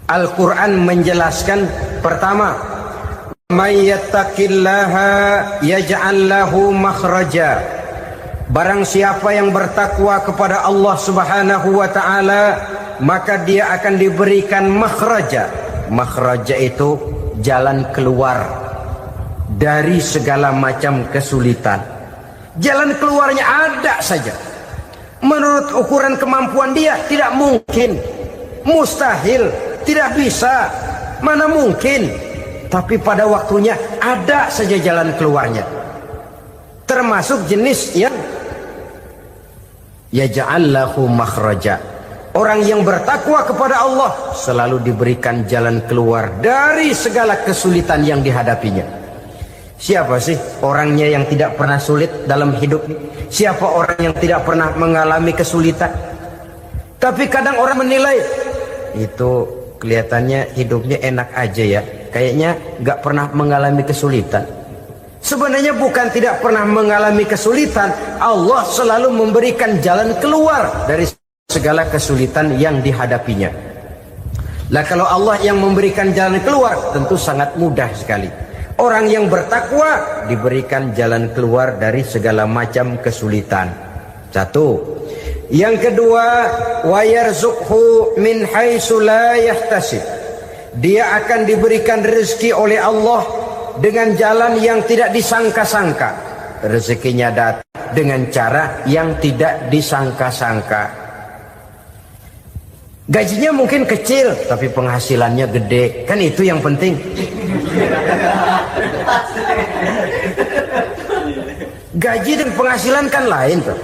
Al-Quran menjelaskan, pertama, may yattaqillaha yaj'al lahu makhraja. Barang siapa yang bertakwa kepada Allah Subhanahu wa taala, maka dia akan diberikan makhraja. Makhraja itu jalan keluar dari segala macam kesulitan. Jalan keluarnya ada saja. Menurut ukuran kemampuan dia tidak mungkin, mustahil, tidak bisa, mana mungkin. Tapi pada waktunya ada saja jalan keluarnya. Termasuk jenis yang yaj'al lahu makhraja. Orang yang bertakwa kepada Allah selalu diberikan jalan keluar dari segala kesulitan yang dihadapinya. Siapa sih orangnya yang tidak pernah sulit dalam hidup? Siapa orang yang tidak pernah mengalami kesulitan? Tapi kadang orang menilai, itu kelihatannya hidupnya enak aja ya, kayaknya gak pernah mengalami kesulitan. Sebenarnya bukan tidak pernah mengalami kesulitan, Allah selalu memberikan jalan keluar dari segala kesulitan yang dihadapinya. Lah kalau Allah yang memberikan jalan keluar, tentu sangat mudah sekali. Orang yang bertakwa diberikan jalan keluar dari segala macam kesulitan. Satu. Yang kedua, wa yarzuqhu min haitsu la yahtasib. Dia akan diberikan rezeki oleh Allah dengan jalan yang tidak disangka-sangka. Rezekinya datang dengan cara yang tidak disangka-sangka. Gajinya mungkin kecil, tapi penghasilannya gede. Kan itu yang penting. Gaji dan penghasilan kan lain tuh.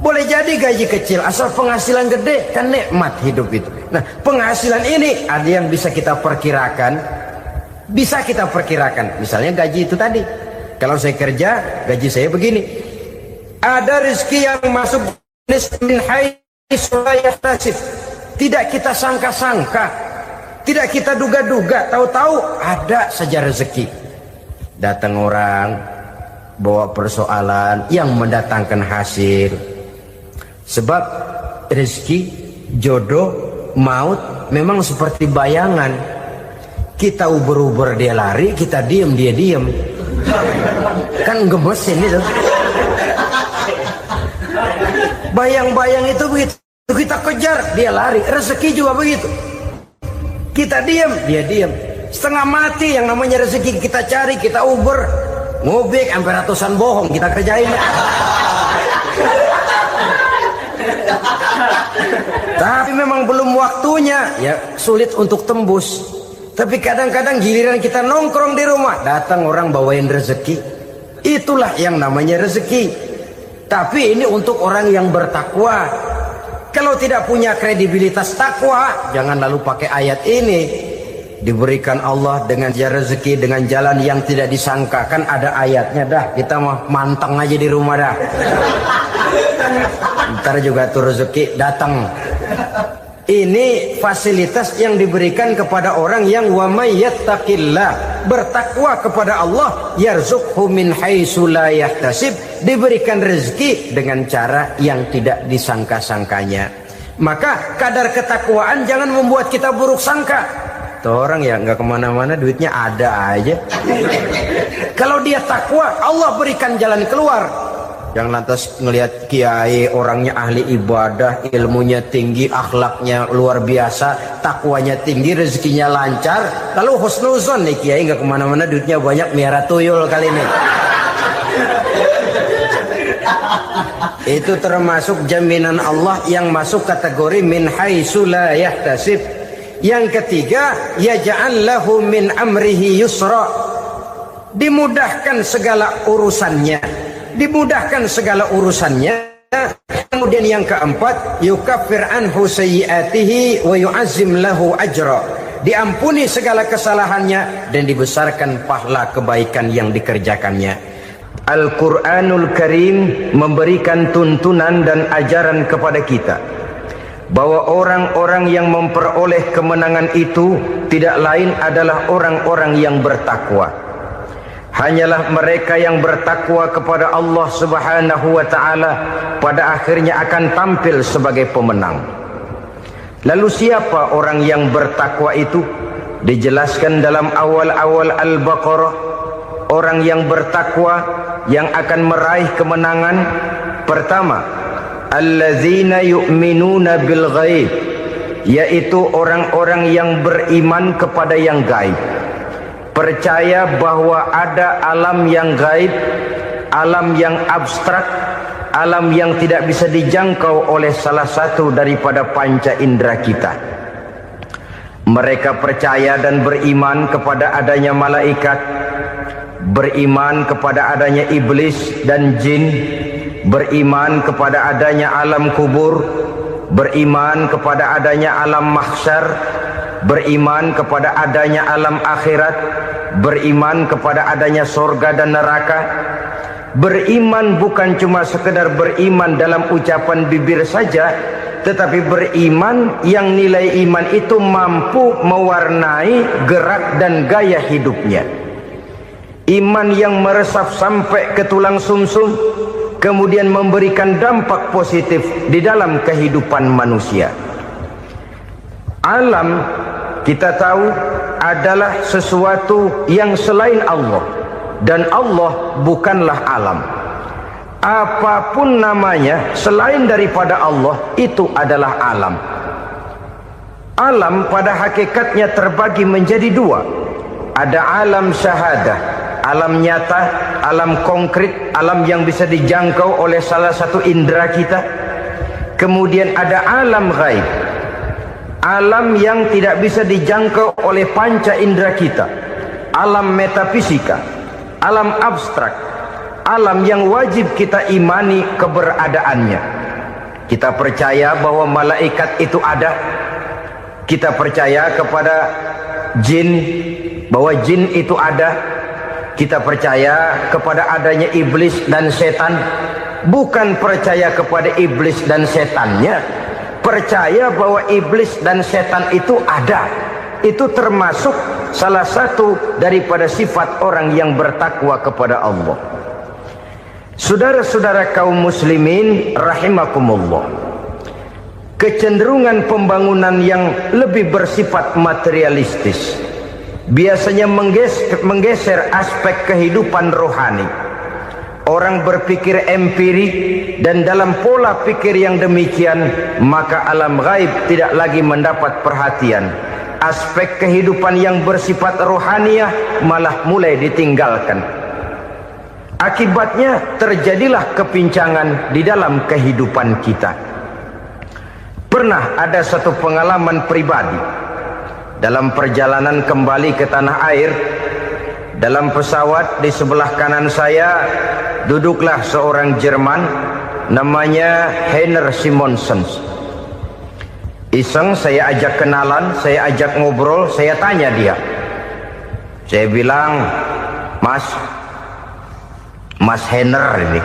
Boleh jadi gaji kecil, asal penghasilan gede, kan nikmat hidup itu. Nah, penghasilan ini ada yang bisa kita perkirakan. Bisa kita perkirakan. Misalnya gaji itu tadi. Kalau saya kerja, gaji saya begini. Ada rezeki yang masuk min haitsu la yahtasib. Tidak kita sangka-sangka, tidak kita duga-duga, tahu-tahu ada saja rezeki. Datang orang bawa persoalan yang mendatangkan hasil. Sebab rezeki, jodoh, maut memang seperti bayangan. Kita uber-uber dia lari, kita diem dia diem. Kan gemesin itu. Bayang-bayang itu begitu. Kita kejar, dia lari. Rezeki juga begitu. Kita diam, dia diam. Setengah mati yang namanya rezeki kita cari, kita uber, ngobek sampai ratusan bohong kita kerjain. Tapi memang belum waktunya, ya sulit untuk tembus. Tapi kadang-kadang giliran kita nongkrong di rumah, datang orang bawain rezeki. Itulah yang namanya rezeki. Tapi ini untuk orang yang bertakwa. Kalau tidak punya kredibilitas takwa, jangan lalu pakai ayat ini. Diberikan Allah dengan rezeki dengan jalan yang tidak disangka. Kan ada ayatnya dah. Kita mah manteng aja di rumah dah. Ntar juga tuh rezeki datang. Ini fasilitas yang diberikan kepada orang yang wa may yattaqillah, bertakwa kepada Allah, yarzuqhu min haitsu la yahtasib, diberikan rezeki dengan cara yang tidak disangka-sangkanya. Maka kadar ketakwaan jangan membuat kita buruk sangka. Tuh orang ya nggak kemana-mana, duitnya ada aja. Kalau dia takwa, Allah berikan jalan keluar. Yang lantas ngelihat kiai orangnya ahli ibadah, ilmunya tinggi, akhlaknya luar biasa, takwanya tinggi, rezekinya lancar, lalu husnuzon nih kiai nggak kemana-mana, duitnya banyak, miara tuyul kali ini. Itu termasuk jaminan Allah yang masuk kategori min haitsu la yahtasib. Yang ketiga, yaj'al lahu min amrihi yusra, dimudahkan segala urusannya. Dimudahkan segala urusannya. Kemudian yang keempat, yukaffir anhu sayyiatihi wa yu'azzim lahu ajra, diampuni segala kesalahannya dan dibesarkan pahala kebaikan yang dikerjakannya. Al-Quranul Karim memberikan tuntunan dan ajaran kepada kita bahwa orang-orang yang memperoleh kemenangan itu tidak lain adalah orang-orang yang bertakwa. Hanyalah mereka yang bertakwa kepada Allah Subhanahu wa ta'ala pada akhirnya akan tampil sebagai pemenang. Lalu siapa orang yang bertakwa itu? Dijelaskan dalam awal-awal Al-Baqarah, orang yang bertakwa yang akan meraih kemenangan. Pertama, allazina yu'minuna bil ghaib, yaitu orang-orang yang beriman kepada yang gaib, percaya bahwa ada alam yang gaib, alam yang abstrak, alam yang tidak bisa dijangkau oleh salah satu daripada panca indera kita. Mereka percaya dan beriman kepada adanya malaikat, beriman kepada adanya iblis dan jin, beriman kepada adanya alam kubur, beriman kepada adanya alam mahsyar, beriman kepada adanya alam akhirat, beriman kepada adanya surga dan neraka. Beriman bukan cuma sekedar beriman dalam ucapan bibir saja, tetapi beriman yang nilai iman itu mampu mewarnai gerak dan gaya hidupnya. Iman yang meresap sampai ke tulang sumsum, kemudian memberikan dampak positif di dalam kehidupan manusia. Alam, kita tahu, adalah sesuatu yang selain Allah, dan Allah bukanlah alam. Apapun namanya selain daripada Allah, itu adalah alam. Alam pada hakikatnya terbagi menjadi dua. Ada alam syahadah, alam nyata, alam konkret, alam yang bisa dijangkau oleh salah satu indera kita. Kemudian ada alam ghaib, alam yang tidak bisa dijangkau oleh panca indera kita, alam metafisika, alam abstrak, alam yang wajib kita imani keberadaannya. Kita percaya bahwa malaikat itu ada, kita percaya kepada jin, bahwa jin itu ada, kita percaya kepada adanya iblis dan setan. Bukan percaya kepada iblis dan setannya, percaya bahwa iblis dan setan itu ada. Itu termasuk salah satu daripada sifat orang yang bertakwa kepada Allah. Saudara-saudara kaum muslimin rahimakumullah, kecenderungan pembangunan yang lebih bersifat materialistis biasanya menggeser aspek kehidupan rohani. Orang berpikir empiri, dan dalam pola pikir yang demikian, maka alam gaib tidak lagi mendapat perhatian. Aspek kehidupan yang bersifat rohaniah malah mulai ditinggalkan. Akibatnya terjadilah kepincangan di dalam kehidupan kita. Pernah ada satu pengalaman pribadi. Dalam perjalanan kembali ke tanah air, dalam pesawat di sebelah kanan saya duduklah seorang Jerman, namanya Heiner Simonsen. Iseng saya ajak kenalan, saya ajak ngobrol, saya tanya dia. Saya bilang, Mas Heiner ini,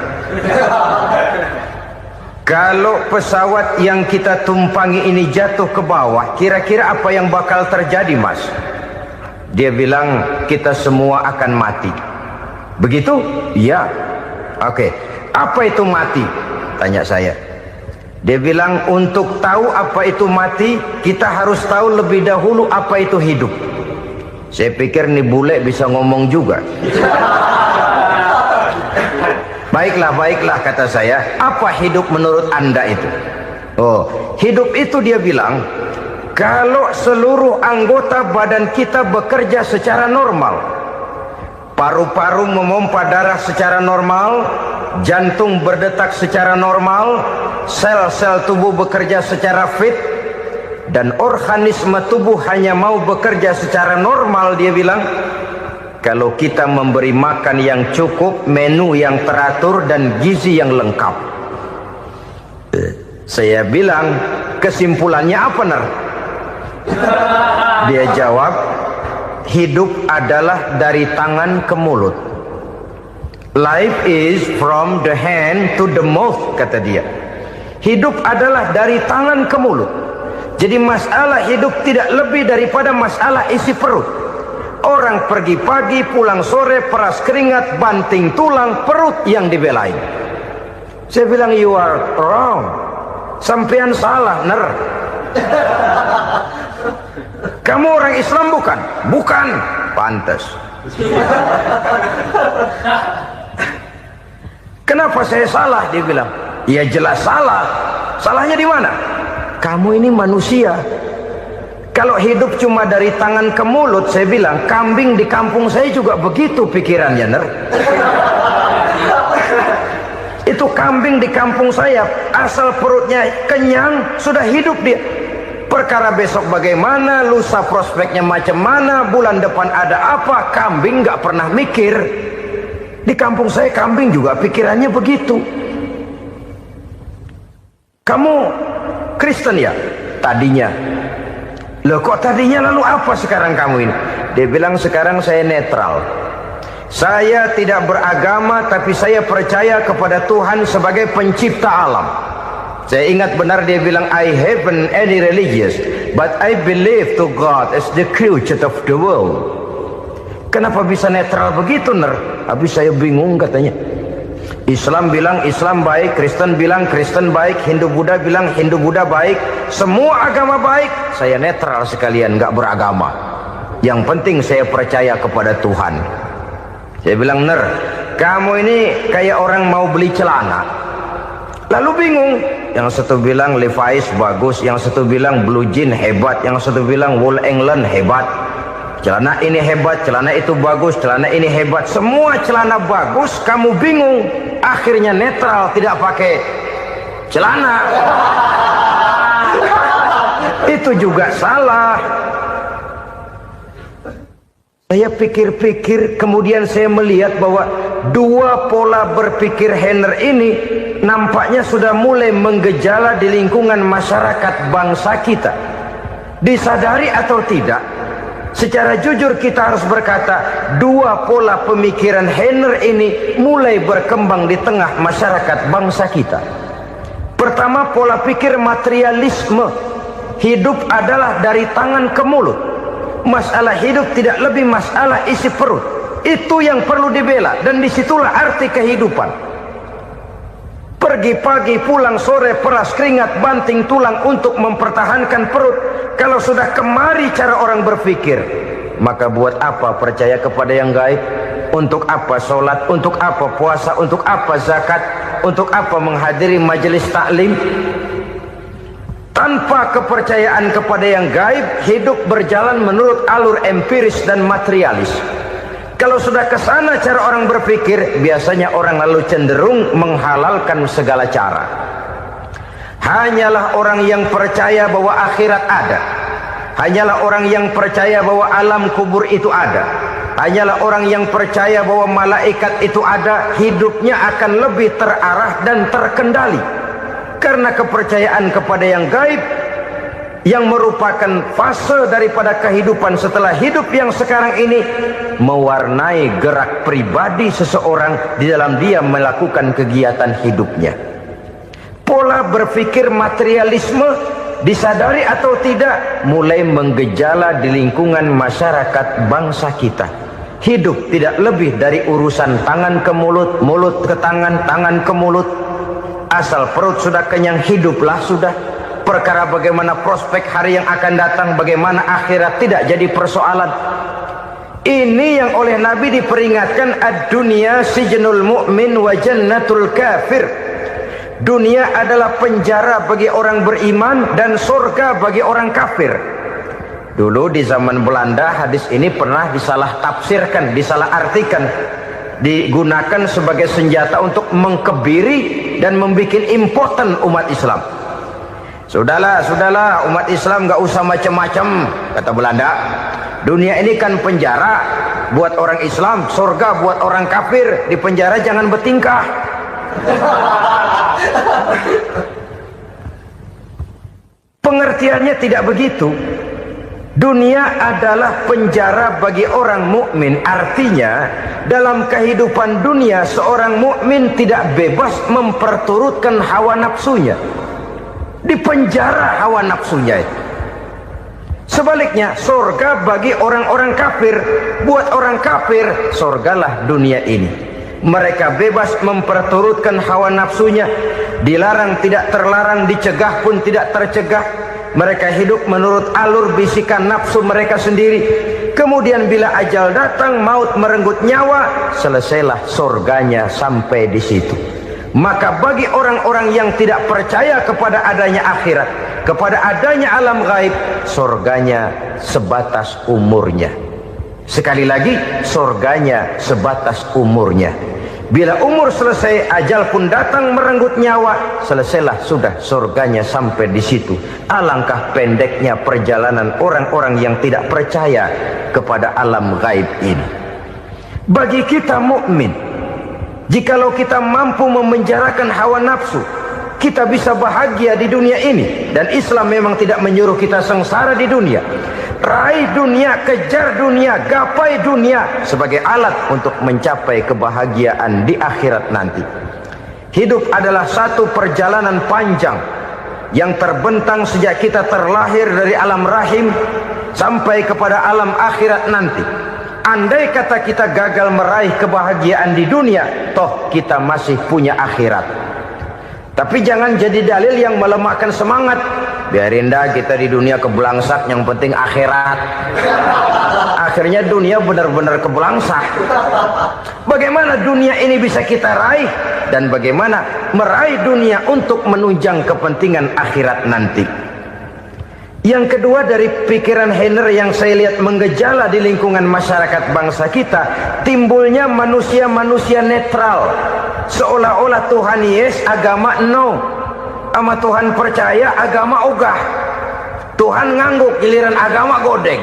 kalau pesawat yang kita tumpangi ini jatuh ke bawah, kira-kira apa yang bakal terjadi, Mas? Dia bilang, kita semua akan mati. Begitu? Iya. Oke. Apa itu mati? Tanya saya. Dia bilang, untuk tahu apa itu mati, kita harus tahu lebih dahulu apa itu hidup. Saya pikir nih bule bisa ngomong juga. Baiklah, kata saya. Apa hidup menurut Anda itu? Oh, hidup itu, dia bilang, kalau seluruh anggota badan kita bekerja secara normal, paru-paru memompa darah secara normal, jantung berdetak secara normal, sel-sel tubuh bekerja secara fit, dan organisme tubuh hanya mau bekerja secara normal, dia bilang, kalau kita memberi makan yang cukup, menu yang teratur, dan gizi yang lengkap. Saya bilang, kesimpulannya apa, Ner? Dia jawab, hidup adalah dari tangan ke mulut. Life is from the hand to the mouth, kata dia. Hidup adalah dari tangan ke mulut. Jadi masalah hidup tidak lebih daripada masalah isi perut. Orang pergi pagi, pulang sore, peras keringat, banting tulang, perut yang dibelain. Saya bilang, you are wrong. Sampean salah, Ner. Kamu orang Islam bukan? Bukan. Pantas. Kenapa saya salah? Dia bilang. Ya jelas salah. Salahnya di mana? Kamu ini manusia. Kalau hidup cuma dari tangan ke mulut, saya bilang kambing di kampung saya juga begitu pikirannya, Ner. Itu kambing di kampung saya, asal perutnya kenyang sudah hidup dia. Perkara besok bagaimana, lusa prospeknya macam mana, bulan depan ada apa, kambing nggak pernah mikir. Di kampung saya kambing juga pikirannya begitu. Kamu Kristen ya? Tadinya. Loh kok tadinya, lalu apa sekarang kamu ini? Dia bilang sekarang saya netral. Saya tidak beragama, tapi saya percaya kepada Tuhan sebagai pencipta alam. Saya ingat benar dia bilang, I haven't any religious, but I believe to God as the creator of the world. Kenapa bisa netral begitu, Ner? Habis saya bingung katanya. Islam bilang Islam baik, Kristen bilang Kristen baik, Hindu Buddha bilang Hindu Buddha baik, semua agama baik. Saya netral sekalian, nggak beragama. Yang penting saya percaya kepada Tuhan. Saya bilang, Ner, kamu ini kayak orang mau beli celana, lalu bingung. Yang satu bilang Levi's bagus, yang satu bilang Blue Jean hebat, yang satu bilang Wool England hebat. Celana ini hebat, celana itu bagus, celana ini hebat. Semua celana bagus, kamu bingung. Akhirnya netral, tidak pakai celana. Itu juga salah. Saya pikir-pikir, kemudian saya melihat bahwa dua pola berpikir Henner ini nampaknya sudah mulai menggejala di lingkungan masyarakat bangsa kita. Disadari atau tidak, secara jujur kita harus berkata, dua pola pemikiran Henner ini mulai berkembang di tengah masyarakat bangsa kita. Pertama, pola pikir materialisme. Hidup adalah dari tangan ke mulut. Masalah hidup tidak lebih masalah isi perut. Itu yang perlu dibela, dan disitulah arti kehidupan. Pergi pagi, pulang sore, peras keringat, banting tulang untuk mempertahankan perut. Kalau sudah kemari cara orang berpikir, maka buat apa percaya kepada yang gaib? Untuk apa sholat? Untuk apa puasa? Untuk apa zakat? Untuk apa menghadiri majelis taklim? Tanpa kepercayaan kepada yang gaib, hidup berjalan menurut alur empiris dan materialis. Kalau sudah ke sana cara orang berpikir, biasanya orang lalu cenderung menghalalkan segala cara. Hanyalah orang yang percaya bahwa akhirat ada. Hanyalah orang yang percaya bahwa alam kubur itu ada. Hanyalah orang yang percaya bahwa malaikat itu ada, hidupnya akan lebih terarah dan terkendali. Karena kepercayaan kepada yang gaib, yang merupakan fase daripada kehidupan setelah hidup yang sekarang ini, mewarnai gerak pribadi seseorang di dalam dia melakukan kegiatan hidupnya. Pola berpikir materialisme, disadari atau tidak, mulai menggejala di lingkungan masyarakat bangsa kita. Hidup tidak lebih dari urusan tangan ke mulut, mulut ke tangan, tangan ke mulut. Asal perut sudah kenyang, hiduplah sudah. Perkara bagaimana prospek hari yang akan datang, bagaimana akhirat, tidak jadi persoalan. Ini yang oleh Nabi diperingatkan, ad-dunya sijnul mu'min wa jannatul kafir. Dunia adalah penjara bagi orang beriman dan surga bagi orang kafir. Dulu di zaman Belanda hadis ini pernah disalah tafsirkan, disalah artikan, digunakan sebagai senjata untuk mengkebiri dan membuat impoten umat Islam. Sudahlah umat Islam gak usah macam-macam, kata Belanda. Dunia ini kan penjara buat orang Islam, surga buat orang kafir. Di penjara jangan bertingkah. Pengertiannya tidak begitu. Dunia adalah penjara bagi orang mukmin. Artinya dalam kehidupan dunia seorang mukmin tidak bebas memperturutkan hawa nafsunya. Di penjara hawa nafsunya. Sebaliknya surga bagi orang-orang kafir. Buat orang kafir surgalah dunia ini. Mereka bebas memperturutkan hawa nafsunya. Dilarang tidak terlarang, dicegah pun tidak tercegah. Mereka hidup menurut alur bisikan nafsu mereka sendiri. Kemudian bila ajal datang, maut merenggut nyawa, selesailah surganya sampai di situ. Maka bagi orang-orang yang tidak percaya kepada adanya akhirat, kepada adanya alam gaib, surganya sebatas umurnya. Sekali lagi, surganya sebatas umurnya. Bila umur selesai, ajal pun datang merenggut nyawa, selesailah sudah surganya sampai di situ. Alangkah pendeknya perjalanan orang-orang yang tidak percaya kepada alam gaib ini. Bagi kita mukmin, jikalau kita mampu memenjarakan hawa nafsu, kita bisa bahagia di dunia ini. Dan Islam memang tidak menyuruh kita sengsara di dunia. Raih dunia, kejar dunia, gapai dunia sebagai alat untuk mencapai kebahagiaan di akhirat nanti. Hidup adalah satu perjalanan panjang yang terbentang sejak kita terlahir dari alam rahim sampai kepada alam akhirat nanti. Andai kata kita gagal meraih kebahagiaan di dunia, toh kita masih punya akhirat. Tapi jangan jadi dalil yang melemahkan semangat. Biarin dah kita di dunia kebelangsak, yang penting akhirat. Akhirnya dunia benar-benar kebelangsak. Bagaimana dunia ini bisa kita raih, dan bagaimana meraih dunia untuk menunjang kepentingan akhirat nanti. Yang kedua, dari pikiran Heiner yang saya lihat menggejala di lingkungan masyarakat bangsa kita, timbulnya manusia-manusia netral. Seolah-olah Tuhan yes, agama no. Sama Tuhan percaya, agama ogah. Tuhan ngangguk, giliran agama godeng.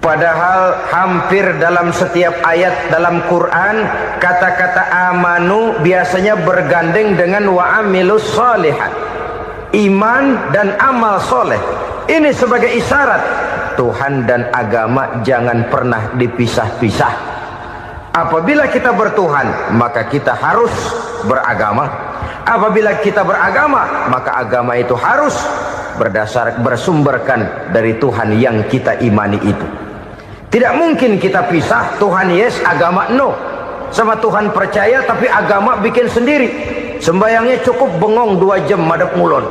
Padahal hampir dalam setiap ayat dalam Quran, kata-kata amanu biasanya bergandeng dengan wa amilus sholihat, iman dan amal soleh. Ini sebagai isyarat Tuhan dan agama jangan pernah dipisah-pisah. Apabila kita bertuhan, maka kita harus beragama. Apabila kita beragama, maka agama itu harus bersumberkan dari Tuhan yang kita imani itu. Tidak mungkin kita pisah, Tuhan yes, agama no. Sama Tuhan percaya tapi agama bikin sendiri. Sembayangnya cukup bengong 2 jam madep ngulon.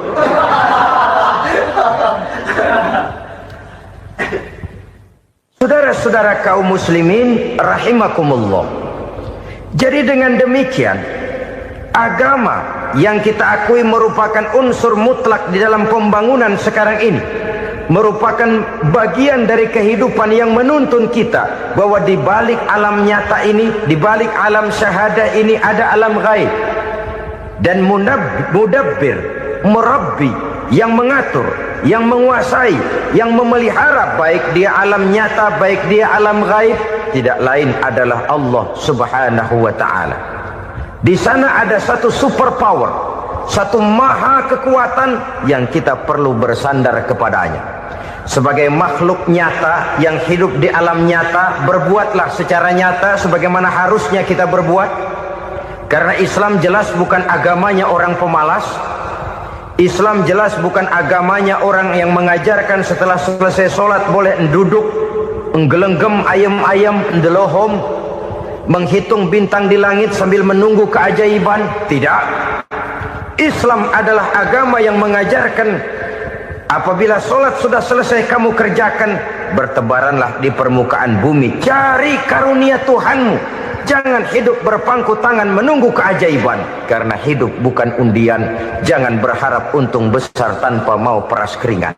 Saudara-saudara kaum muslimin rahimakumullah. Jadi dengan demikian, agama yang kita akui merupakan unsur mutlak di dalam pembangunan sekarang ini, merupakan bagian dari kehidupan yang menuntun kita bahwa di balik alam nyata ini, di balik alam syahada ini ada alam gaib. Dan mudabbir, murabbi, yang mengatur, yang menguasai, yang memelihara baik dia alam nyata, baik dia alam gaib, tidak lain adalah Allah Subhanahu wa ta'ala. Di sana ada satu super power, satu maha kekuatan yang kita perlu bersandar kepadanya. Sebagai makhluk nyata yang hidup di alam nyata, berbuatlah secara nyata sebagaimana harusnya kita berbuat. Karena Islam jelas bukan agamanya orang pemalas. Islam jelas bukan agamanya orang yang mengajarkan setelah selesai sholat boleh duduk, nggelenggem ayam-ayam, ndelohom, menghitung bintang di langit sambil menunggu keajaiban. Tidak. Islam adalah agama yang mengajarkan apabila sholat sudah selesai kamu kerjakan, bertebaranlah di permukaan bumi, cari karunia Tuhanmu. Jangan hidup berpangku tangan menunggu keajaiban. Karena hidup bukan undian. Jangan berharap untung besar tanpa mau peras keringat.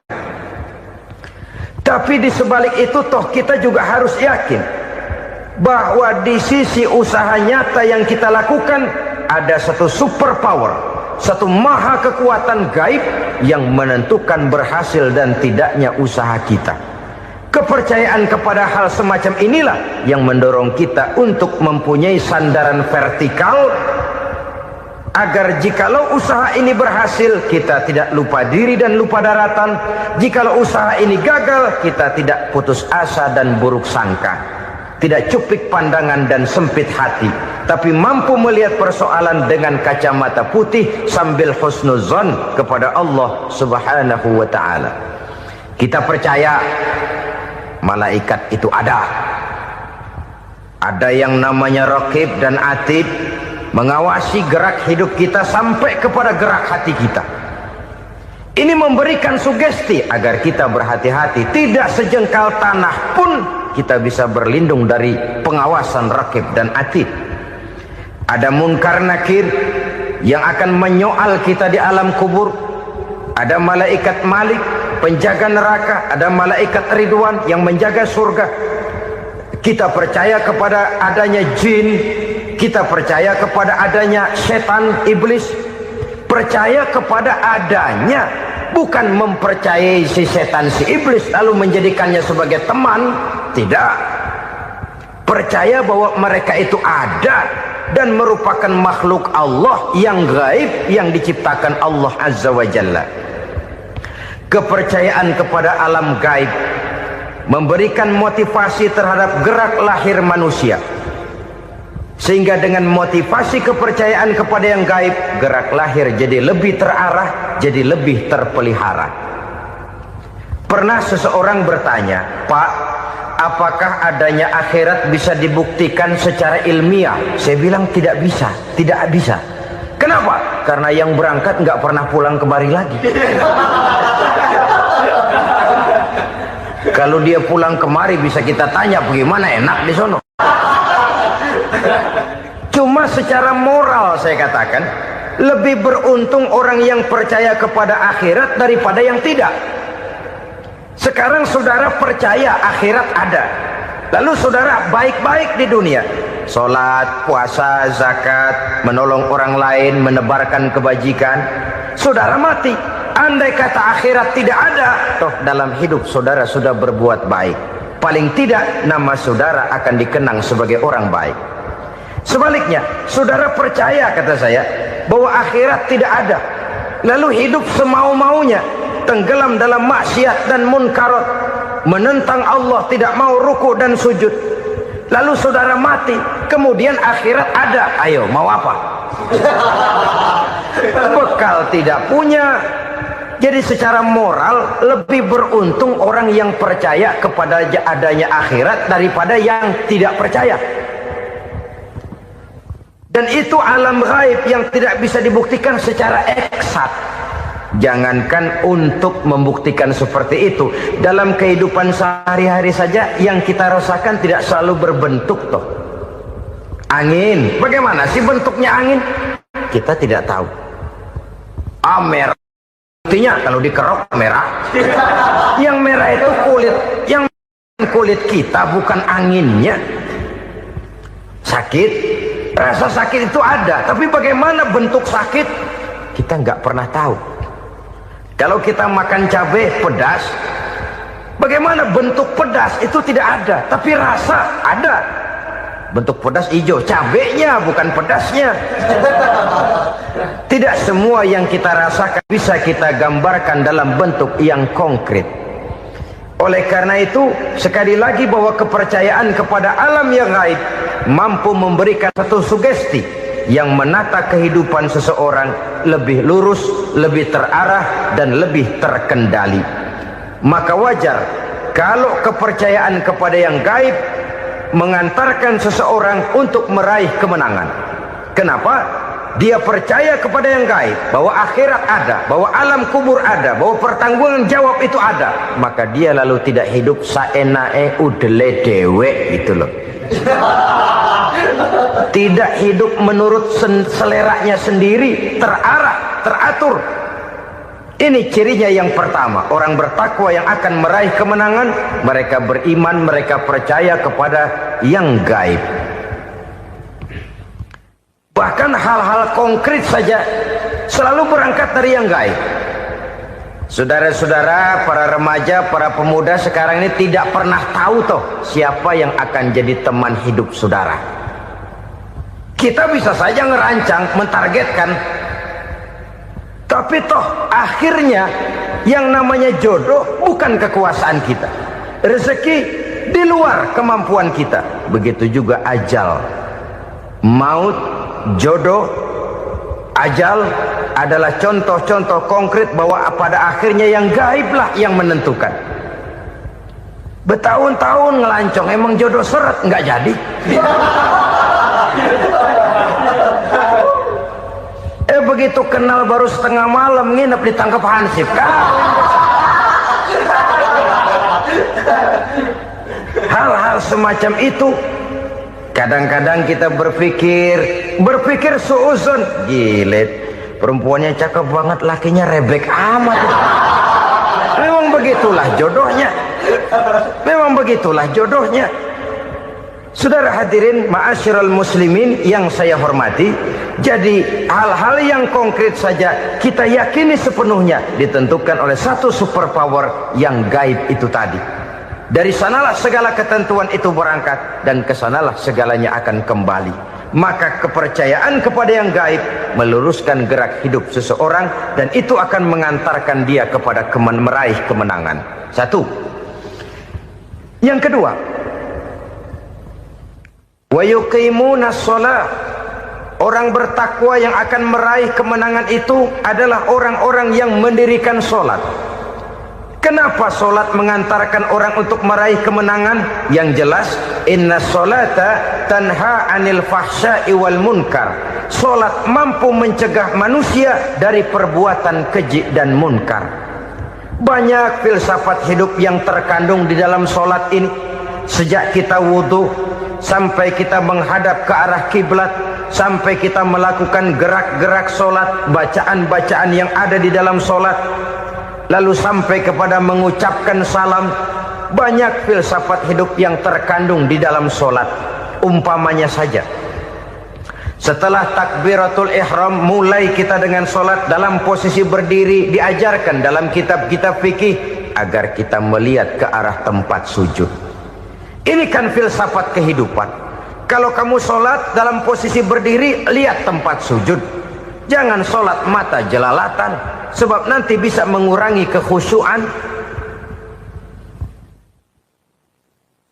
Tapi di sebalik itu toh kita juga harus yakin bahwa di sisi usaha nyata yang kita lakukan ada satu super power, satu maha kekuatan gaib yang menentukan berhasil dan tidaknya usaha kita. Kepercayaan kepada hal semacam inilah yang mendorong kita untuk mempunyai sandaran vertikal, agar jikalau usaha ini berhasil, kita tidak lupa diri dan lupa daratan. Jikalau usaha ini gagal, kita tidak putus asa dan buruk sangka, tidak cupik pandangan dan sempit hati, tapi mampu melihat persoalan dengan kacamata putih sambil husnuzon kepada Allah Subhanahu wa ta'ala. Kita percaya malaikat itu ada yang namanya Raqib dan Atid, mengawasi gerak hidup kita sampai kepada gerak hati kita. Ini memberikan sugesti agar kita berhati-hati, tidak sejengkal tanah pun kita bisa berlindung dari pengawasan rakib dan atid. Ada munkar nakir yang akan menyoal kita di alam kubur. Ada malaikat Malik, penjaga neraka. Ada malaikat Ridwan yang menjaga surga. Kita percaya kepada adanya jin, kita percaya kepada adanya setan, iblis. Percaya kepada adanya, bukan mempercayai si setan, si iblis lalu menjadikannya sebagai teman. Tidak. Percaya bahwa mereka itu ada dan merupakan makhluk Allah yang gaib yang diciptakan Allah Azza wa Jalla. Kepercayaan kepada alam gaib memberikan motivasi terhadap gerak lahir manusia, sehingga dengan motivasi kepercayaan kepada yang gaib, gerak lahir jadi lebih terarah, jadi lebih terpelihara. Pernah seseorang bertanya, "Pak, apakah adanya akhirat bisa dibuktikan secara ilmiah?" Saya bilang tidak bisa, tidak bisa. Kenapa? Karena yang berangkat nggak pernah pulang kembali lagi. Kalau dia pulang kemari bisa kita tanya bagaimana enak di sono. Cuma secara moral saya katakan, lebih beruntung orang yang percaya kepada akhirat daripada yang tidak. Sekarang saudara percaya akhirat ada, lalu saudara baik-baik di dunia, sholat, puasa, zakat, menolong orang lain, menebarkan kebajikan. Saudara mati, andai kata akhirat tidak ada, toh dalam hidup saudara sudah berbuat baik, paling tidak nama saudara akan dikenang sebagai orang baik. Sebaliknya, saudara percaya, kata saya, bahwa akhirat tidak ada, lalu hidup semau-maunya, tenggelam dalam maksiat dan munkarat, menentang Allah, tidak mau ruku dan sujud, lalu saudara mati, kemudian akhirat ada, ayo mau apa? Bekal tidak punya. Jadi secara moral lebih beruntung orang yang percaya kepada adanya akhirat daripada yang tidak percaya. Dan itu alam gaib yang tidak bisa dibuktikan secara eksak. Jangankan untuk membuktikan seperti itu, dalam kehidupan sehari-hari saja yang kita rasakan tidak selalu berbentuk toh. Angin, bagaimana sih bentuknya angin? Kita tidak tahu. Merah, buktinya kalau dikerok merah. Yang merah itu kulit, yang kulit kita bukan anginnya. Sakit, rasa sakit itu ada, tapi bagaimana bentuk sakit kita nggak pernah tahu. Kalau kita makan cabai pedas, bagaimana bentuk pedas itu tidak ada, tapi rasa ada. Bentuk pedas hijau, cabenya bukan pedasnya. Tidak semua yang kita rasakan bisa kita gambarkan dalam bentuk yang konkret. Oleh karena itu, sekali lagi bahwa kepercayaan kepada alam yang gaib mampu memberikan satu sugesti yang menata kehidupan seseorang lebih lurus, lebih terarah, dan lebih terkendali. Maka wajar kalau kepercayaan kepada yang gaib mengantarkan seseorang untuk meraih kemenangan. Kenapa? Dia percaya kepada yang gaib, bahwa akhirat ada, bahwa alam kubur ada, bahwa pertanggungan jawab itu ada. Maka dia lalu tidak hidup saenae udele dewe, gitu loh. Tidak hidup menurut seleranya sendiri, terarah, teratur. Ini cirinya yang pertama, orang bertakwa yang akan meraih kemenangan, mereka beriman, mereka percaya kepada yang gaib. Bahkan hal-hal konkret saja selalu berangkat dari yang gaib. Saudara-saudara, para remaja, para pemuda sekarang ini tidak pernah tahu toh siapa yang akan jadi teman hidup saudara. Kita bisa saja ngerancang, mentargetkan, tapi toh akhirnya yang namanya jodoh bukan kekuasaan kita. Rezeki di luar kemampuan kita. Begitu juga ajal. Maut, jodoh, ajal adalah contoh-contoh konkret bahwa pada akhirnya yang gaiblah yang menentukan. Bertahun-tahun ngelancong, emang jodoh seret nggak jadi. Begitu kenal baru setengah malam nginep ditangkap hansip. Hal-hal semacam itu kadang-kadang kita berpikir suuzon, gilet, perempuannya cakep banget, lakinya rebek amat. Memang begitulah jodohnya. Memang begitulah jodohnya. Saudara hadirin ma'asyiral muslimin yang saya hormati, jadi hal-hal yang konkret saja kita yakini sepenuhnya ditentukan oleh satu superpower yang gaib itu tadi. Dari sanalah segala ketentuan itu berangkat dan kesanalah segalanya akan kembali. Maka kepercayaan kepada yang gaib meluruskan gerak hidup seseorang dan itu akan mengantarkan dia kepada meraih kemenangan. Satu. Yang kedua, wa yuqimuna shalah. Orang bertakwa yang akan meraih kemenangan itu adalah orang-orang yang mendirikan sholat. Kenapa sholat mengantarkan orang untuk meraih kemenangan? Yang jelas, inna sholata tanha anil fahsya'i wal munkar. Sholat mampu mencegah manusia dari perbuatan keji dan munkar. Banyak filsafat hidup yang terkandung di dalam sholat ini. Sejak kita wudhu sampai kita menghadap ke arah kiblat, sampai kita melakukan gerak-gerak sholat, bacaan-bacaan yang ada di dalam sholat, lalu sampai kepada mengucapkan salam. Banyak filsafat hidup yang terkandung di dalam sholat. Umpamanya saja, setelah takbiratul ihram mulai kita dengan sholat dalam posisi berdiri, diajarkan dalam kitab-kitab fikih agar kita melihat ke arah tempat sujud. Ini kan filsafat kehidupan. Kalau kamu sholat dalam posisi berdiri, lihat tempat sujud. Jangan sholat mata jelalatan, sebab nanti bisa mengurangi kekhusyuan.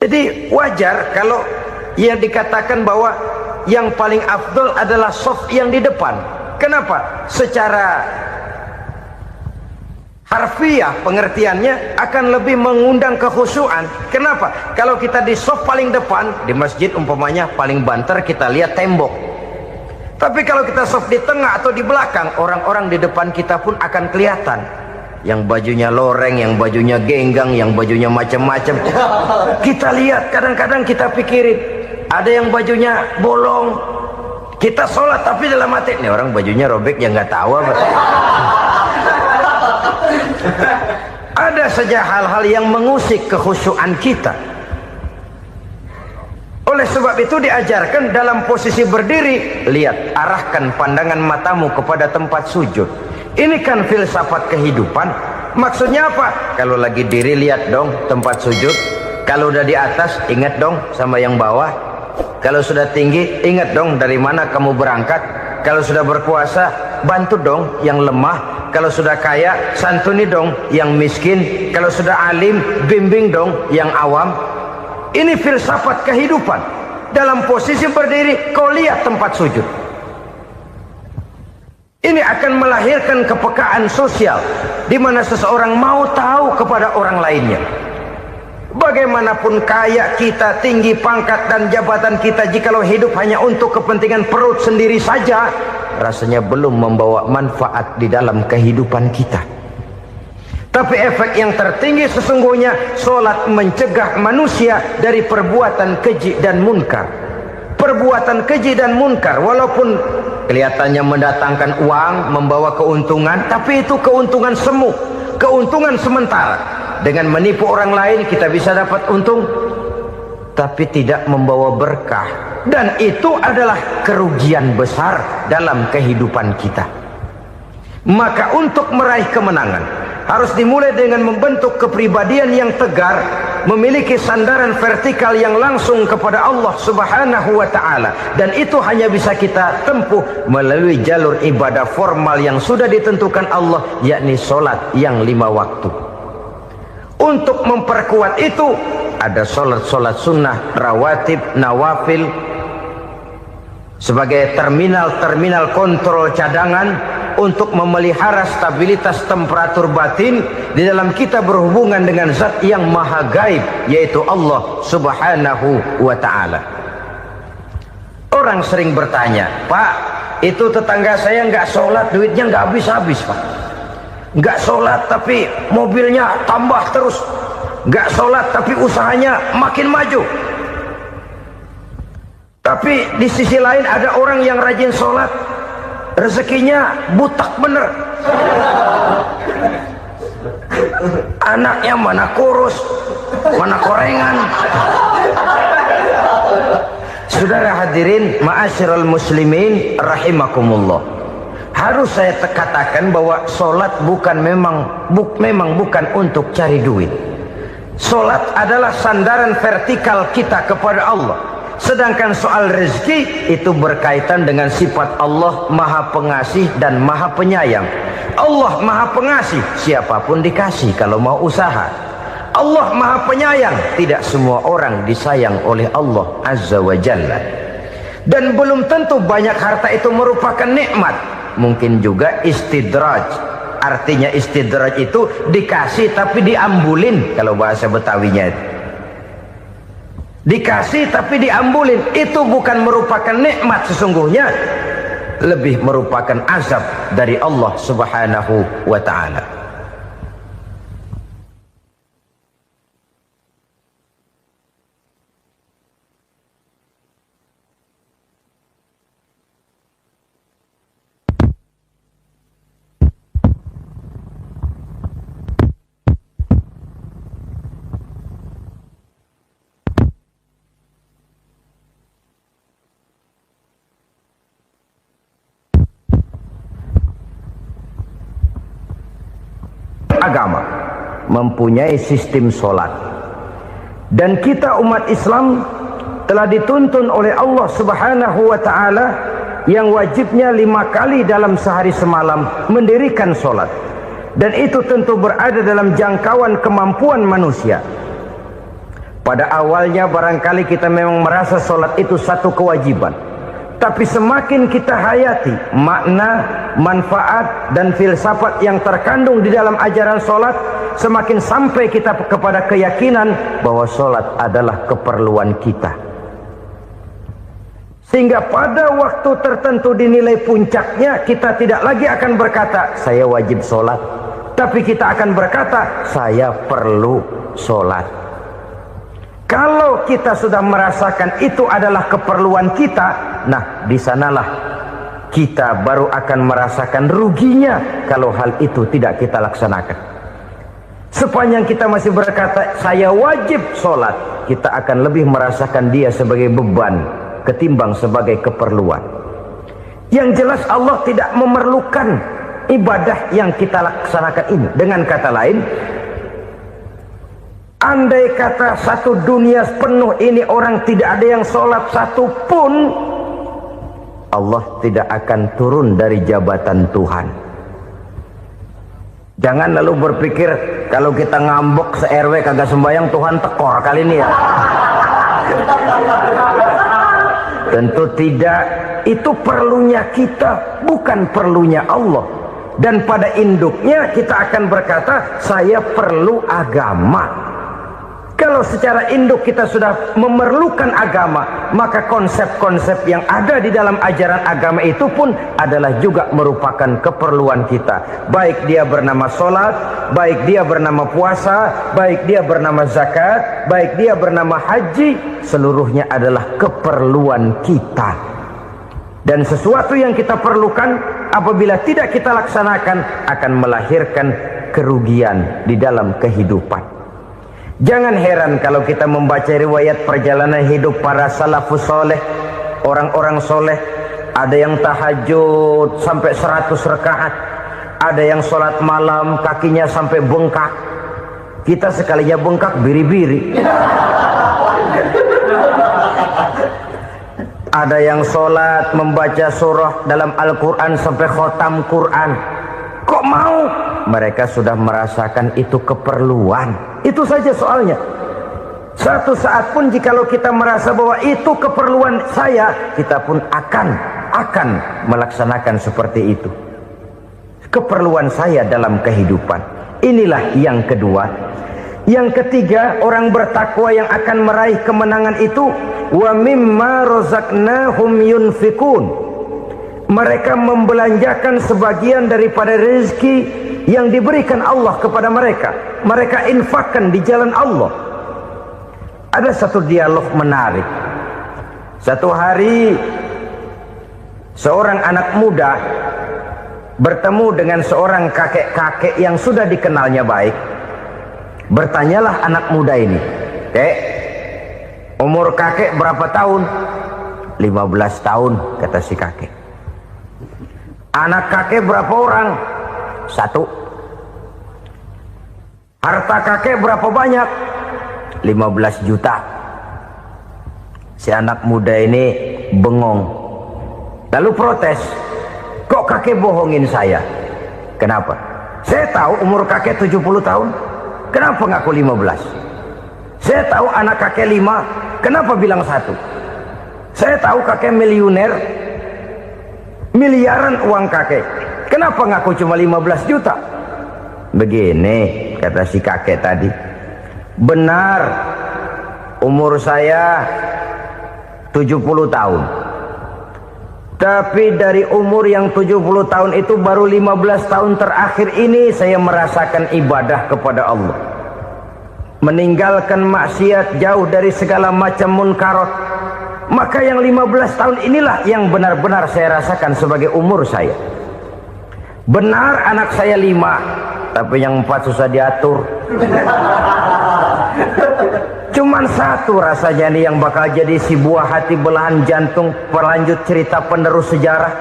Jadi wajar kalau yang dikatakan bahwa yang paling afdol adalah shaf yang di depan. Kenapa? Secara harfiah pengertiannya akan lebih mengundang kekhusyuan. Kenapa? Kalau kita di shaf paling depan di masjid umpamanya paling banter kita lihat tembok. Tapi kalau kita shaf di tengah atau di belakang, orang-orang di depan kita pun akan kelihatan. Yang bajunya loreng, yang bajunya genggang, yang bajunya macam-macam. Kita lihat, kadang-kadang kita pikirin, ada yang bajunya bolong. Kita sholat tapi dalam hati, nih orang bajunya robek yang nggak tahu apa. Ada saja hal-hal yang mengusik kekhusyuan kita. Oleh sebab itu diajarkan dalam posisi berdiri, lihat, arahkan pandangan matamu kepada tempat sujud. Ini kan filsafat kehidupan. Maksudnya apa? Kalau lagi diri lihat dong tempat sujud. Kalau udah di atas ingat dong sama yang bawah. Kalau sudah tinggi ingat dong dari mana kamu berangkat. Kalau sudah berkuasa bantu dong yang lemah. Kalau sudah kaya santuni dong yang miskin. Kalau sudah alim bimbing dong yang awam. Ini filsafat kehidupan. Dalam posisi berdiri kau lihat tempat sujud. Ini akan melahirkan kepekaan sosial di mana seseorang mau tahu kepada orang lainnya. Bagaimanapun kaya kita, tinggi pangkat dan jabatan kita, jikalau hidup hanya untuk kepentingan perut sendiri saja, rasanya belum membawa manfaat di dalam kehidupan kita. Tapi efek yang tertinggi sesungguhnya, sholat mencegah manusia dari perbuatan keji dan munkar. Perbuatan keji dan munkar walaupun kelihatannya mendatangkan uang, membawa keuntungan, tapi itu keuntungan semu, keuntungan sementara. Dengan menipu orang lain kita bisa dapat untung, tapi tidak membawa berkah. Dan itu adalah kerugian besar dalam kehidupan kita. Maka untuk meraih kemenangan harus dimulai dengan membentuk kepribadian yang tegar, memiliki sandaran vertikal yang langsung kepada Allah Subhanahu wa ta'ala. Dan itu hanya bisa kita tempuh melalui jalur ibadah formal yang sudah ditentukan Allah, yakni sholat yang 5 waktu. Untuk memperkuat itu ada sholat-sholat sunnah, rawatib, nawafil sebagai terminal-terminal kontrol cadangan untuk memelihara stabilitas temperatur batin di dalam kita berhubungan dengan zat yang maha gaib, yaitu Allah Subhanahu wa ta'ala. Orang sering bertanya, Pak, itu tetangga saya nggak sholat, duitnya nggak habis-habis Pak. Nggak sholat tapi mobilnya tambah terus. Nggak sholat tapi usahanya makin maju. Tapi di sisi lain ada orang yang rajin sholat, rezekinya butak bener. Anaknya mana kurus, mana korengan. Saudara hadirin, ma'asyiral muslimin rahimakumullah. Harus saya katakan bahwa sholat memang bukan untuk cari duit. Sholat adalah sandaran vertikal kita kepada Allah. Sedangkan soal rezeki itu berkaitan dengan sifat Allah Maha Pengasih dan Maha Penyayang. Allah Maha Pengasih, siapapun dikasih kalau mau usaha. Allah Maha Penyayang, tidak semua orang disayang oleh Allah Azza wa Jalla. Dan belum tentu banyak harta itu merupakan nikmat. Mungkin juga istidraj. Artinya istidraj itu dikasih tapi diambulin, kalau bahasa Betawinya itu. Dikasih tapi diambulin, itu bukan merupakan nikmat sesungguhnya, lebih merupakan azab dari Allah Subhanahu wa ta'ala. Agama mempunyai sistem sholat, dan kita umat Islam telah dituntun oleh Allah Subhanahu wa ta'ala yang wajibnya 5 kali dalam sehari semalam mendirikan sholat, dan itu tentu berada dalam jangkauan kemampuan manusia. Pada awalnya barangkali kita memang merasa sholat itu satu kewajiban, tapi semakin kita hayati makna, manfaat dan filsafat yang terkandung di dalam ajaran sholat, semakin sampai kita kepada keyakinan bahwa sholat adalah keperluan kita. Sehingga pada waktu tertentu dinilai puncaknya, kita tidak lagi akan berkata saya wajib sholat, tapi kita akan berkata saya perlu sholat. Kalau kita sudah merasakan itu adalah keperluan kita, nah di sanalah kita baru akan merasakan ruginya kalau hal itu tidak kita laksanakan. Sepanjang kita masih berkata saya wajib sholat, kita akan lebih merasakan dia sebagai beban ketimbang sebagai keperluan. Yang jelas Allah tidak memerlukan ibadah yang kita laksanakan ini. Dengan kata lain, andai kata satu dunia penuh ini orang tidak ada yang sholat satu pun, Allah tidak akan turun dari jabatan Tuhan. Jangan lalu berpikir kalau kita ngambek se-RW kagak sembahyang Tuhan tekor kali ini ya. Tentu tidak. Itu perlunya kita, bukan perlunya Allah. Dan pada induknya kita akan berkata saya perlu agama. Kalau secara induk kita sudah memerlukan agama, maka konsep-konsep yang ada di dalam ajaran agama itu pun adalah juga merupakan keperluan kita. Baik dia bernama sholat, baik dia bernama puasa, baik dia bernama zakat, baik dia bernama haji, seluruhnya adalah keperluan kita. Dan sesuatu yang kita perlukan apabila tidak kita laksanakan akan melahirkan kerugian di dalam kehidupan. Jangan heran kalau kita membaca riwayat perjalanan hidup para salafus soleh, orang-orang soleh. Ada yang tahajud sampai 100 rakaat, ada yang sholat malam kakinya sampai bengkak. Kita sekalinya bengkak biri-biri. Ada yang sholat membaca surah dalam Al-Quran sampai khotam Quran. Kok mau? Mereka sudah merasakan itu keperluan. Itu saja soalnya. Suatu saat pun jikalau kita merasa bahwa itu keperluan saya, kita pun akan melaksanakan seperti itu. Keperluan saya dalam kehidupan. Inilah yang kedua. Yang ketiga, orang bertakwa yang akan meraih kemenangan itu wa mimma razaqnahum yunfikun. Mereka membelanjakan sebagian daripada rezeki yang diberikan Allah kepada mereka. Mereka infakkan di jalan Allah. Ada satu dialog menarik. Satu hari seorang anak muda bertemu dengan seorang kakek-kakek yang sudah dikenalnya baik. Bertanyalah anak muda ini, "Kek, umur kakek berapa tahun?" 15 tahun, kata si kakek. "Anak kakek berapa orang?" 1. "Harta kakek berapa banyak?" 15 juta. Si anak muda ini bengong, lalu protes, "Kok kakek bohongin saya?" "Kenapa?" "Saya tahu umur kakek 70 tahun. Kenapa ngaku 15? Saya tahu anak kakek 5. Kenapa bilang 1? Saya tahu kakek miliuner, miliaran uang kakek. Kenapa ngaku cuma 15 juta? Begini, kata si kakek tadi. Benar, umur saya 70 tahun. Tapi dari umur yang 70 tahun itu baru 15 tahun terakhir ini saya merasakan ibadah kepada Allah. Meninggalkan maksiat, jauh dari segala macam munkarat. Maka yang 15 tahun inilah yang benar-benar saya rasakan sebagai umur saya. Benar anak saya 5, tapi yang 4 susah diatur. Cuman 1 rasanya nih yang bakal jadi si buah hati, belahan jantung, pelanjut cerita penerus sejarah.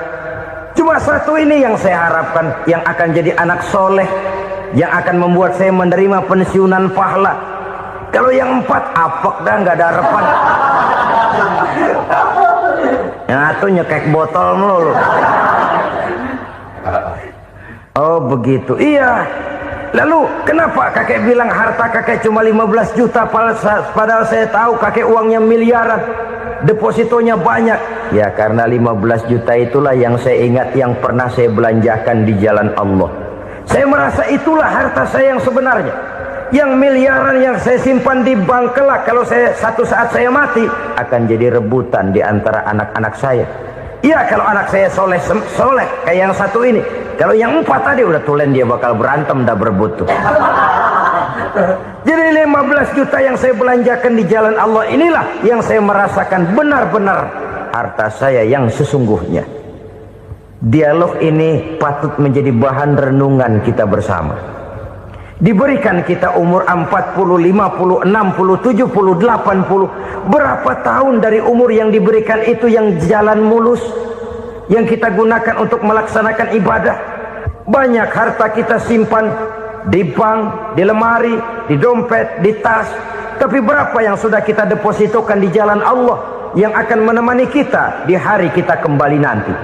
Cuma 1 ini yang saya harapkan, yang akan jadi anak soleh, yang akan membuat saya menerima pensiunan pahala. Kalau yang 4 apek dah, nggak ada harapan. Yang 1 nyekek botol mulu. Oh begitu, iya. Lalu kenapa kakek bilang harta kakek cuma 15 juta padahal saya tahu kakek uangnya miliaran, depositonya banyak? Ya karena 15 juta itulah yang saya ingat yang pernah saya belanjakan di jalan Allah. Saya merasa itulah harta saya yang sebenarnya. Yang miliaran yang saya simpan di bank kelak, kalau satu saat saya mati, akan jadi rebutan di antara anak-anak saya. Iya kalau anak saya soleh kayak yang 1 ini. Kalau yang 4 tadi udah tulen dia bakal berantem dah berebut tuh. Jadi 15 juta yang saya belanjakan di jalan Allah inilah yang saya merasakan benar-benar harta saya yang sesungguhnya. Dialog ini patut menjadi bahan renungan kita bersama. Diberikan kita umur 40, 50, 60, 70, 80. Berapa tahun dari umur yang diberikan itu yang jalan mulus, yang kita gunakan untuk melaksanakan ibadah? Banyak harta kita simpan di bank, di lemari, di dompet, di tas. Tapi berapa yang sudah kita depositokan di jalan Allah yang akan menemani kita di hari kita kembali nanti?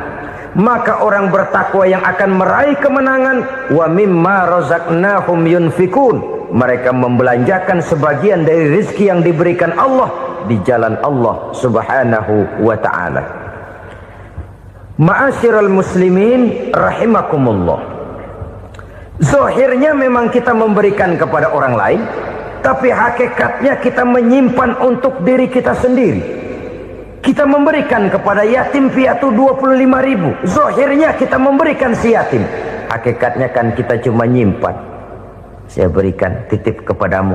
Maka orang bertakwa yang akan meraih kemenangan, wa mimma razaqnahum yunfikun, mereka membelanjakan sebagian dari rezeki yang diberikan Allah di jalan Allah subhanahu wa ta'ala. Ma'asyiral muslimin rahimakumullah, zahirnya memang kita memberikan kepada orang lain, tapi hakikatnya kita menyimpan untuk diri kita sendiri. Kita memberikan kepada yatim piatu 25.000. Zahirnya kita memberikan si yatim, hakikatnya kan kita cuma nyimpan. Saya berikan, titip kepadamu,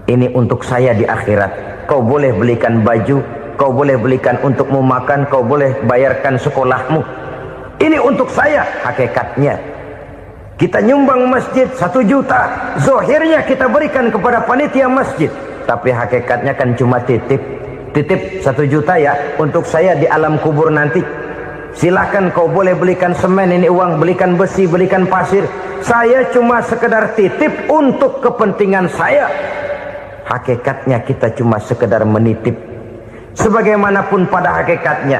ini untuk saya di akhirat. Kau boleh belikan baju, kau boleh belikan untukmu makan, kau boleh bayarkan sekolahmu. Ini untuk saya. Hakikatnya kita nyumbang masjid 1 juta, zahirnya kita berikan kepada panitia masjid, tapi hakikatnya kan cuma titip 1 juta ya untuk saya di alam kubur nanti. Silahkan kau boleh belikan semen, ini uang, belikan besi, belikan pasir. Saya cuma sekedar titip untuk kepentingan saya. Hakikatnya kita cuma sekedar menitip. Sebagaimanapun pada hakikatnya,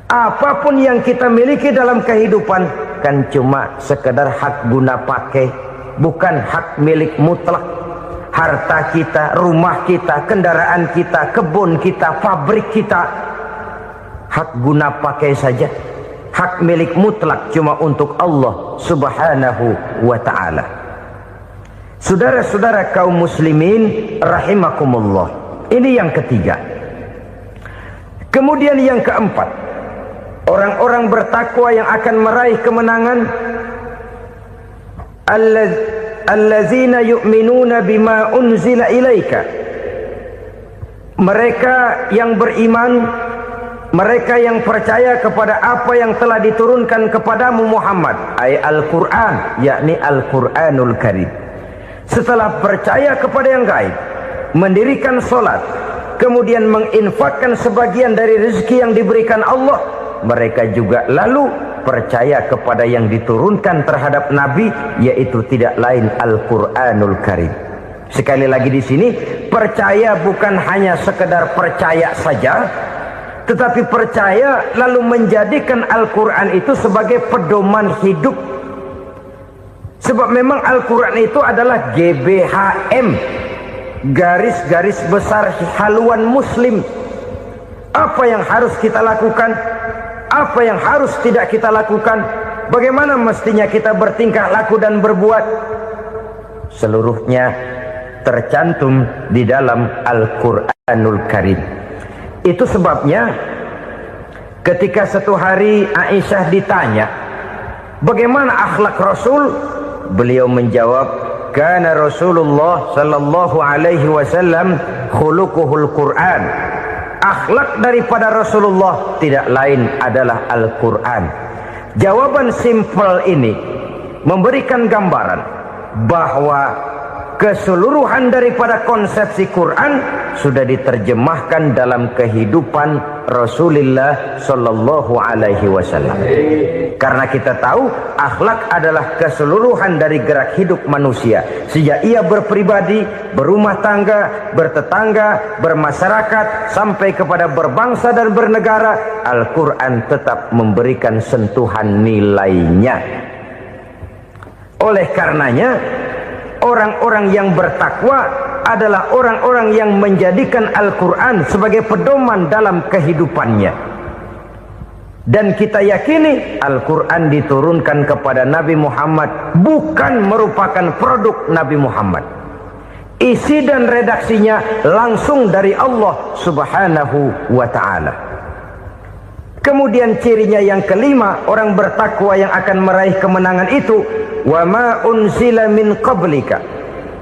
apapun yang kita miliki dalam kehidupan kan cuma sekedar hak guna pakai, bukan hak milik mutlak. Harta kita, rumah kita, kendaraan kita, kebun kita, pabrik kita, hak guna pakai saja. Hak milik mutlak cuma untuk Allah subhanahu wa ta'ala. Saudara-saudara kaum muslimin rahimakumullah, ini yang ketiga. Kemudian yang keempat, Orang-orang bertakwa yang akan meraih kemenangan, allazina yu'minuna bima unzila ilaika, mereka yang beriman, mereka yang percaya kepada apa yang telah diturunkan kepadamu Muhammad, ay Al-Quran, yakni Al-Quranul Karim. Setelah percaya kepada yang gaib, mendirikan solat, kemudian menginfakkan sebagian dari rezeki yang diberikan Allah, mereka juga lalu percaya kepada yang diturunkan terhadap Nabi, yaitu tidak lain Al-Quranul Karim. Sekali lagi di sini, percaya bukan hanya sekedar percaya saja, tetapi percaya lalu menjadikan Al-Quran itu sebagai pedoman hidup. Sebab memang Al-Quran itu adalah GBHM, garis-garis besar haluan muslim. Apa yang harus kita lakukan, apa yang harus tidak kita lakukan, bagaimana mestinya kita bertingkah laku dan berbuat, seluruhnya tercantum di dalam Al-Quranul Karim. Itu sebabnya ketika satu hari Aisyah ditanya bagaimana akhlak Rasul, beliau menjawab, kana Rasulullah sallallahu alaihi wasallam khuluquhul Quran. Akhlak daripada Rasulullah tidak lain adalah Al-Quran. Jawaban simpel ini memberikan gambaran bahwa keseluruhan daripada konsepsi Quran sudah diterjemahkan dalam kehidupan Rasulullah sallallahu alaihi wasallam. Karena kita tahu akhlak adalah keseluruhan dari gerak hidup manusia. Sejak ia berpribadi, berumah tangga, bertetangga, bermasyarakat, sampai kepada berbangsa dan bernegara, Al-Quran tetap memberikan sentuhan nilainya. Oleh karenanya, orang-orang yang bertakwa adalah orang-orang yang menjadikan Al-Quran sebagai pedoman dalam kehidupannya. Dan kita yakini Al-Quran diturunkan kepada Nabi Muhammad bukan merupakan produk Nabi Muhammad. Isi dan redaksinya langsung dari Allah Subhanahu wa ta'ala. Kemudian cirinya yang kelima, orang bertakwa yang akan meraih kemenangan itu, wa ma unzila min qablika.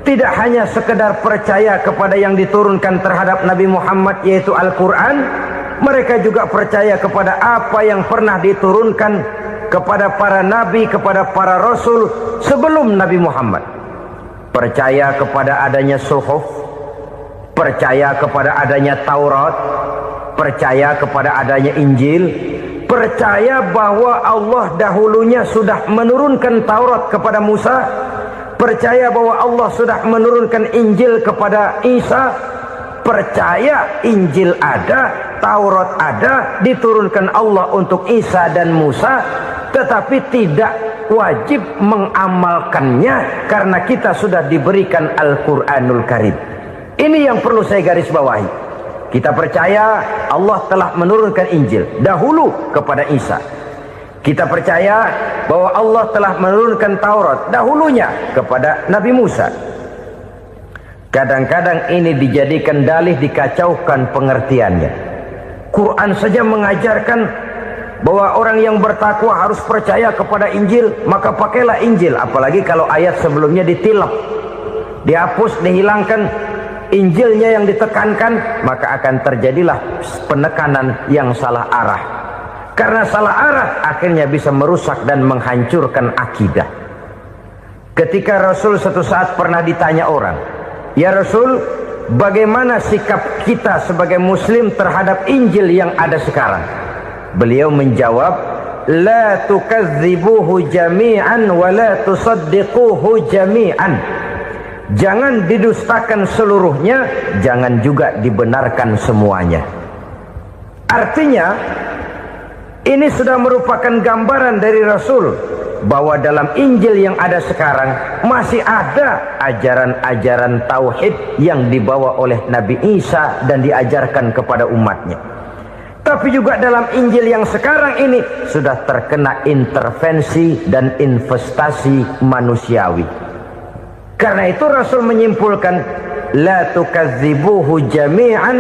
Tidak hanya sekedar percaya kepada yang diturunkan terhadap Nabi Muhammad, yaitu Al-Quran, mereka juga percaya kepada apa yang pernah diturunkan kepada para nabi, kepada para rasul sebelum Nabi Muhammad. Percaya kepada adanya suhuf, percaya kepada adanya Taurat, percaya kepada adanya Injil, percaya bahwa Allah dahulunya sudah menurunkan Taurat kepada Musa, percaya bahwa Allah sudah menurunkan Injil kepada Isa, percaya Injil ada, Taurat ada, diturunkan Allah untuk Isa dan Musa, tetapi tidak wajib mengamalkannya karena kita sudah diberikan Al-Quranul Karim. Ini yang perlu saya garis bawahi. Kita percaya Allah telah menurunkan Injil dahulu kepada Isa. Kita percaya bahwa Allah telah menurunkan Taurat dahulunya kepada Nabi Musa. Kadang-kadang ini dijadikan dalih, dikacaukan pengertiannya. Quran saja mengajarkan bahwa orang yang bertakwa harus percaya kepada Injil, maka pakailah Injil. Apalagi kalau ayat sebelumnya ditilap, dihapus, dihilangkan, Injilnya yang ditekankan, maka akan terjadilah penekanan yang salah arah. Karena salah arah akhirnya bisa merusak dan menghancurkan akidah. Ketika Rasul suatu saat pernah ditanya orang, ya Rasul, bagaimana sikap kita sebagai muslim terhadap Injil yang ada sekarang? Beliau menjawab, la tukadzibuhu jami'an wa la tusaddiquhu jami'an. Jangan didustakan seluruhnya, jangan juga dibenarkan semuanya. Artinya, ini sudah merupakan gambaran dari Rasul bahwa dalam Injil yang ada sekarang masih ada ajaran-ajaran tauhid yang dibawa oleh Nabi Isa dan diajarkan kepada umatnya. Tapi juga dalam Injil yang sekarang ini sudah terkena intervensi dan investasi manusiawi. Karena itu Rasul menyimpulkan, la tukadzibuhu jami'an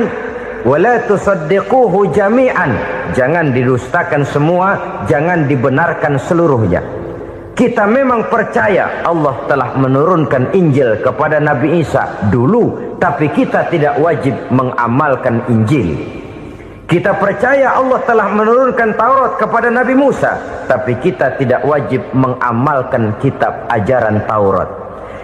wa la tusaddiquhu jami'an. jangan didustakan semua, jangan dibenarkan seluruhnya. Kita memang percaya Allah telah menurunkan Injil kepada Nabi Isa dulu, tapi kita tidak wajib mengamalkan Injil. Kita percaya Allah telah menurunkan Taurat kepada Nabi Musa, tapi kita tidak wajib mengamalkan kitab ajaran Taurat.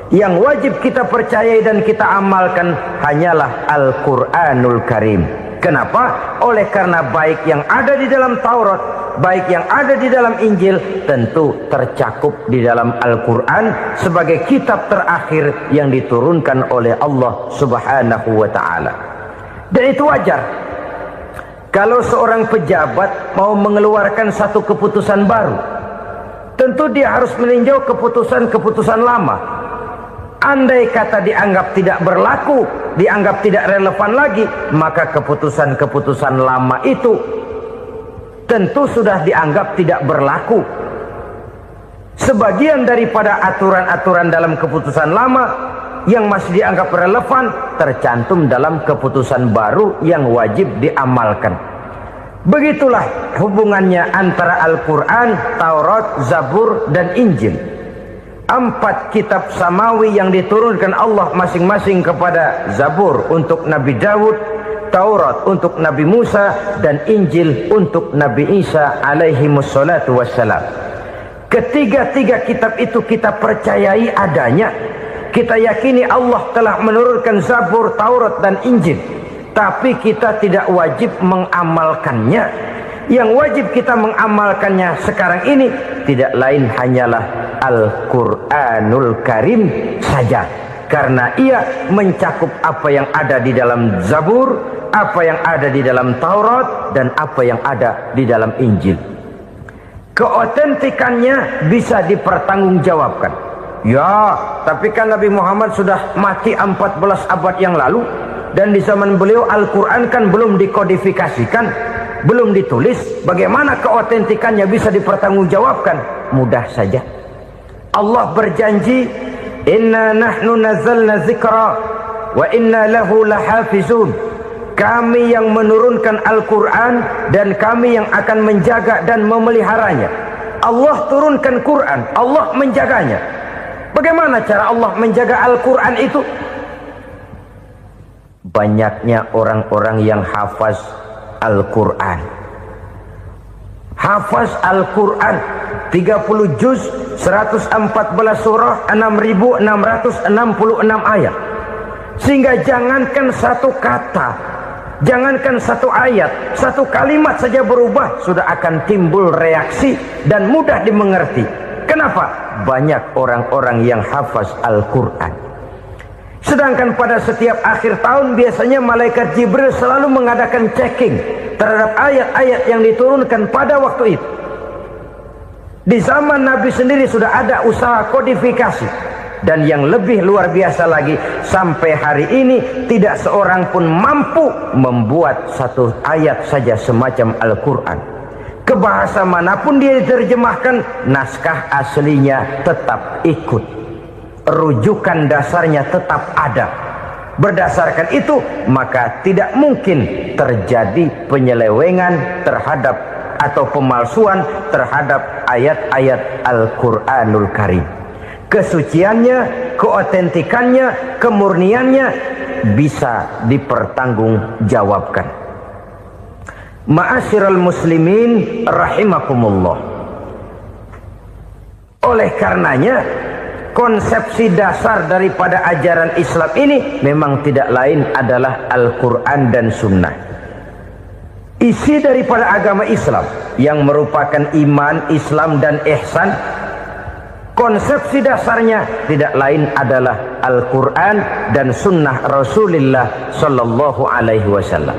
Yang wajib kita percayai dan kita amalkan hanyalah Al-Quranul Karim. Kenapa? Oleh karena baik yang ada di dalam Taurat, baik yang ada di dalam Injil, tentu tercakup di dalam Al-Quran sebagai kitab terakhir yang diturunkan oleh Allah Subhanahu wa Ta'ala. Dan itu wajar. Kalau seorang pejabat mau mengeluarkan satu keputusan baru, tentu dia harus meninjau keputusan-keputusan lama. Andai kata dianggap tidak berlaku, dianggap tidak relevan lagi, maka keputusan-keputusan lama itu tentu sudah dianggap tidak berlaku. Sebagian daripada aturan-aturan dalam keputusan lama yang masih dianggap relevan tercantum dalam keputusan baru yang wajib diamalkan. Begitulah hubungannya antara Al-Quran, Taurat, Zabur, dan Injil. 4 kitab samawi yang diturunkan Allah masing-masing kepada Zabur untuk Nabi Daud, Taurat untuk Nabi Musa, dan Injil untuk Nabi Isa alaihi wassalatu wassalam. Ketiga-tiga kitab itu kita percayai adanya. Kita yakini Allah telah menurunkan Zabur, Taurat, dan Injil, tapi kita tidak wajib mengamalkannya. Yang wajib kita mengamalkannya sekarang ini tidak lain hanyalah Al-Quranul Karim saja, karena ia mencakup apa yang ada di dalam Zabur, apa yang ada di dalam Taurat, dan apa yang ada di dalam Injil. Keotentikannya bisa dipertanggungjawabkan. Ya, tapi kan Nabi Muhammad sudah mati 14 abad yang lalu, dan di zaman beliau Al-Quran kan belum dikodifikasikan, belum ditulis. Bagaimana keotentikannya bisa dipertanggungjawabkan? Mudah saja. Allah berjanji, inna nahnu nazzalna dzikra wa inna lahu lahafizun. Kami yang menurunkan Al-Quran dan kami yang akan menjaga dan memeliharanya. Allah turunkan Quran, Allah menjaganya. Bagaimana cara Allah menjaga Al-Quran itu? Banyaknya orang-orang yang hafaz Al-Quran. Hafaz Al-Quran 30 juz, 114 surah, 6.666 ayat. Sehingga jangankan satu kata, jangankan satu ayat, satu kalimat saja berubah, sudah akan timbul reaksi dan mudah dimengerti. Kenapa? Banyak orang-orang yang hafaz Al-Quran. Sedangkan pada setiap akhir tahun biasanya malaikat Jibril selalu mengadakan checking terhadap ayat-ayat yang diturunkan pada waktu itu. Di zaman Nabi sendiri sudah ada usaha kodifikasi. Dan yang lebih luar biasa lagi, sampai hari ini tidak seorang pun mampu membuat satu ayat saja semacam Al-Quran. Ke bahasa manapun dia diterjemahkan, naskah aslinya tetap ikut. Rujukan dasarnya tetap ada. Berdasarkan itu, maka tidak mungkin terjadi penyelewengan terhadap atau pemalsuan terhadap ayat-ayat Al-Quranul Karim. Kesuciannya, keotentikannya, kemurniannya bisa dipertanggungjawabkan. Ma'asyiral muslimin rahimakumullah. Oleh karenanya, konsepsi dasar daripada ajaran Islam ini memang tidak lain adalah Al-Quran dan Sunnah. Isi daripada agama Islam yang merupakan iman, Islam, dan ihsan, konsepsi dasarnya tidak lain adalah Al-Quran dan Sunnah Rasulullah Sallallahu Alaihi Wasallam.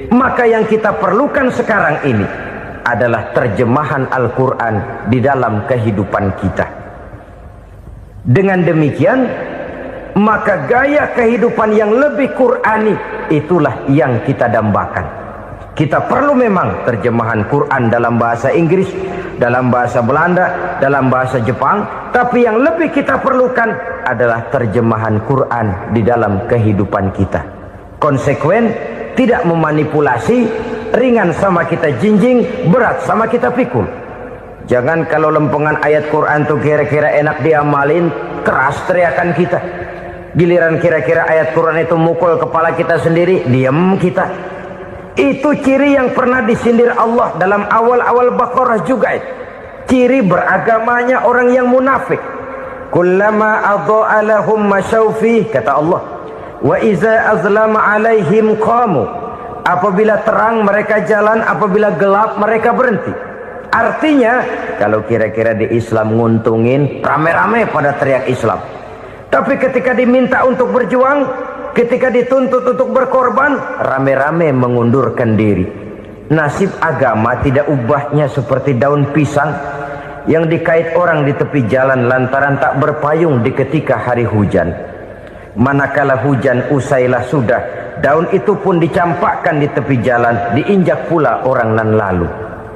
Maka yang kita perlukan sekarang ini adalah terjemahan Al-Quran di dalam kehidupan kita. Dengan demikian, maka gaya kehidupan yang lebih Qurani itulah yang kita dambakan. Kita perlu memang terjemahan Quran dalam bahasa Inggris, dalam bahasa Belanda, dalam bahasa Jepang, tapi yang lebih kita perlukan adalah terjemahan Quran di dalam kehidupan kita. Konsekuen, tidak memanipulasi, ringan sama kita jinjing, berat sama kita pikul. Jangan kalau lempengan ayat Quran tuh kira-kira enak diamalin, keras teriakan kita. Giliran kira-kira ayat Quran itu mukul kepala kita sendiri, diam kita. Itu ciri yang pernah disindir Allah dalam awal-awal Baqarah juga itu. Ciri beragamanya orang yang munafik. Kullama adha'a lahum masyawfi, kata Allah, wa iza azlama alaihim qamu. Apabila terang mereka jalan, apabila gelap mereka berhenti. Artinya kalau kira-kira di Islam nguntungin, rame-rame pada teriak Islam. Tapi ketika diminta untuk berjuang, ketika dituntut untuk berkorban, rame-rame mengundurkan diri. Nasib agama tidak ubahnya seperti daun pisang yang dikait orang di tepi jalan lantaran tak berpayung di ketika hari hujan. Manakala hujan usailah sudah, daun itu pun dicampakkan di tepi jalan, diinjak pula orang nan lalu.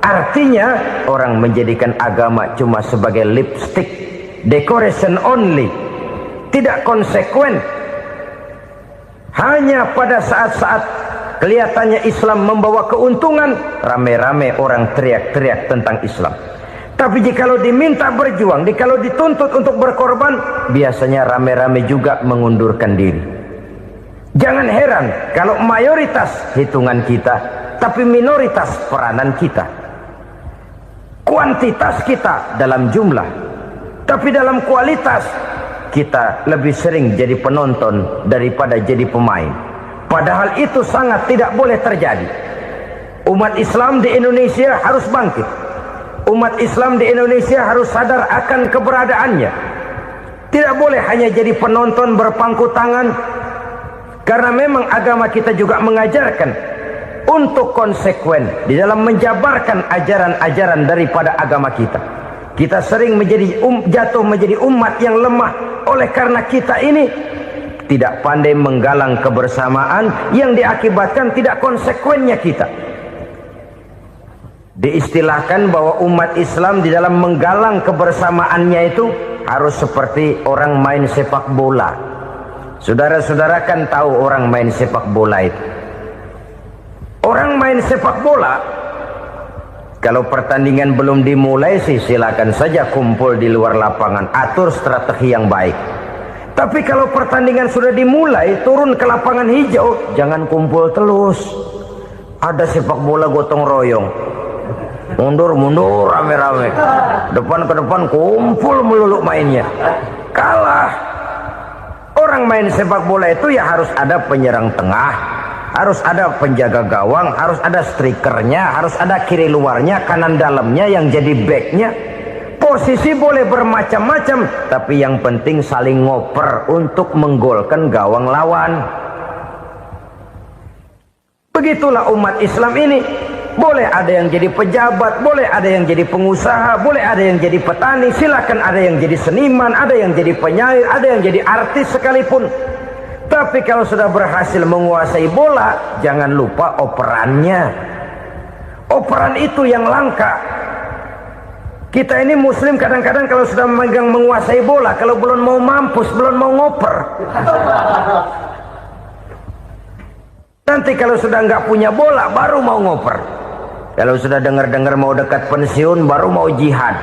Artinya orang menjadikan agama cuma sebagai lipstick, decoration only, tidak konsekuen. Hanya pada saat-saat kelihatannya Islam membawa keuntungan, rame-rame orang teriak-teriak tentang Islam. Tapi jikalau diminta berjuang, jikalau dituntut untuk berkorban, biasanya rame-rame juga mengundurkan diri. Jangan heran kalau mayoritas hitungan kita, tapi minoritas peranan kita. Kuantitas kita dalam jumlah, tapi dalam kualitas kita lebih sering jadi penonton daripada jadi pemain. Padahal itu sangat tidak boleh terjadi. Umat Islam di Indonesia harus bangkit. Umat Islam di Indonesia harus sadar akan keberadaannya. Tidak boleh hanya jadi penonton berpangku tangan. Karena memang agama kita juga mengajarkan untuk konsekuen di dalam menjabarkan ajaran-ajaran daripada agama kita. Kita sering jatuh menjadi umat yang lemah. Oleh karena kita ini tidak pandai menggalang kebersamaan yang diakibatkan tidak konsekuennya kita. Diistilahkan bahwa umat Islam di dalam menggalang kebersamaannya itu harus seperti orang main sepak bola. Saudara-saudara kan tahu orang main sepak bola itu. Orang main sepak bola, kalau pertandingan belum dimulai sih silakan saja kumpul di luar lapangan, atur strategi yang baik. Tapi kalau pertandingan sudah dimulai, turun ke lapangan hijau, jangan kumpul terus. Ada sepak bola gotong royong. Mundur-mundur rame-rame, depan ke depan kumpul melulu mainnya. Kalah. Orang main sepak bola itu ya harus ada penyerang tengah, harus ada penjaga gawang, harus ada strikernya, harus ada kiri luarnya, kanan dalamnya yang jadi backnya. Posisi boleh bermacam-macam, tapi yang penting saling ngoper untuk menggolkan gawang lawan. Begitulah umat Islam ini. Boleh ada yang jadi pejabat, boleh ada yang jadi pengusaha, boleh ada yang jadi petani, silakan ada yang jadi seniman, ada yang jadi penyair, ada yang jadi artis sekalipun. Tapi kalau sudah berhasil menguasai bola, jangan lupa operannya. Operan itu yang langka. Kita ini muslim kadang-kadang kalau sudah memegang menguasai bola, kalau belum mau mampus, belum mau ngoper. Nanti kalau sudah nggak punya bola, baru mau ngoper. Kalau sudah dengar-dengar mau dekat pensiun, baru mau jihad,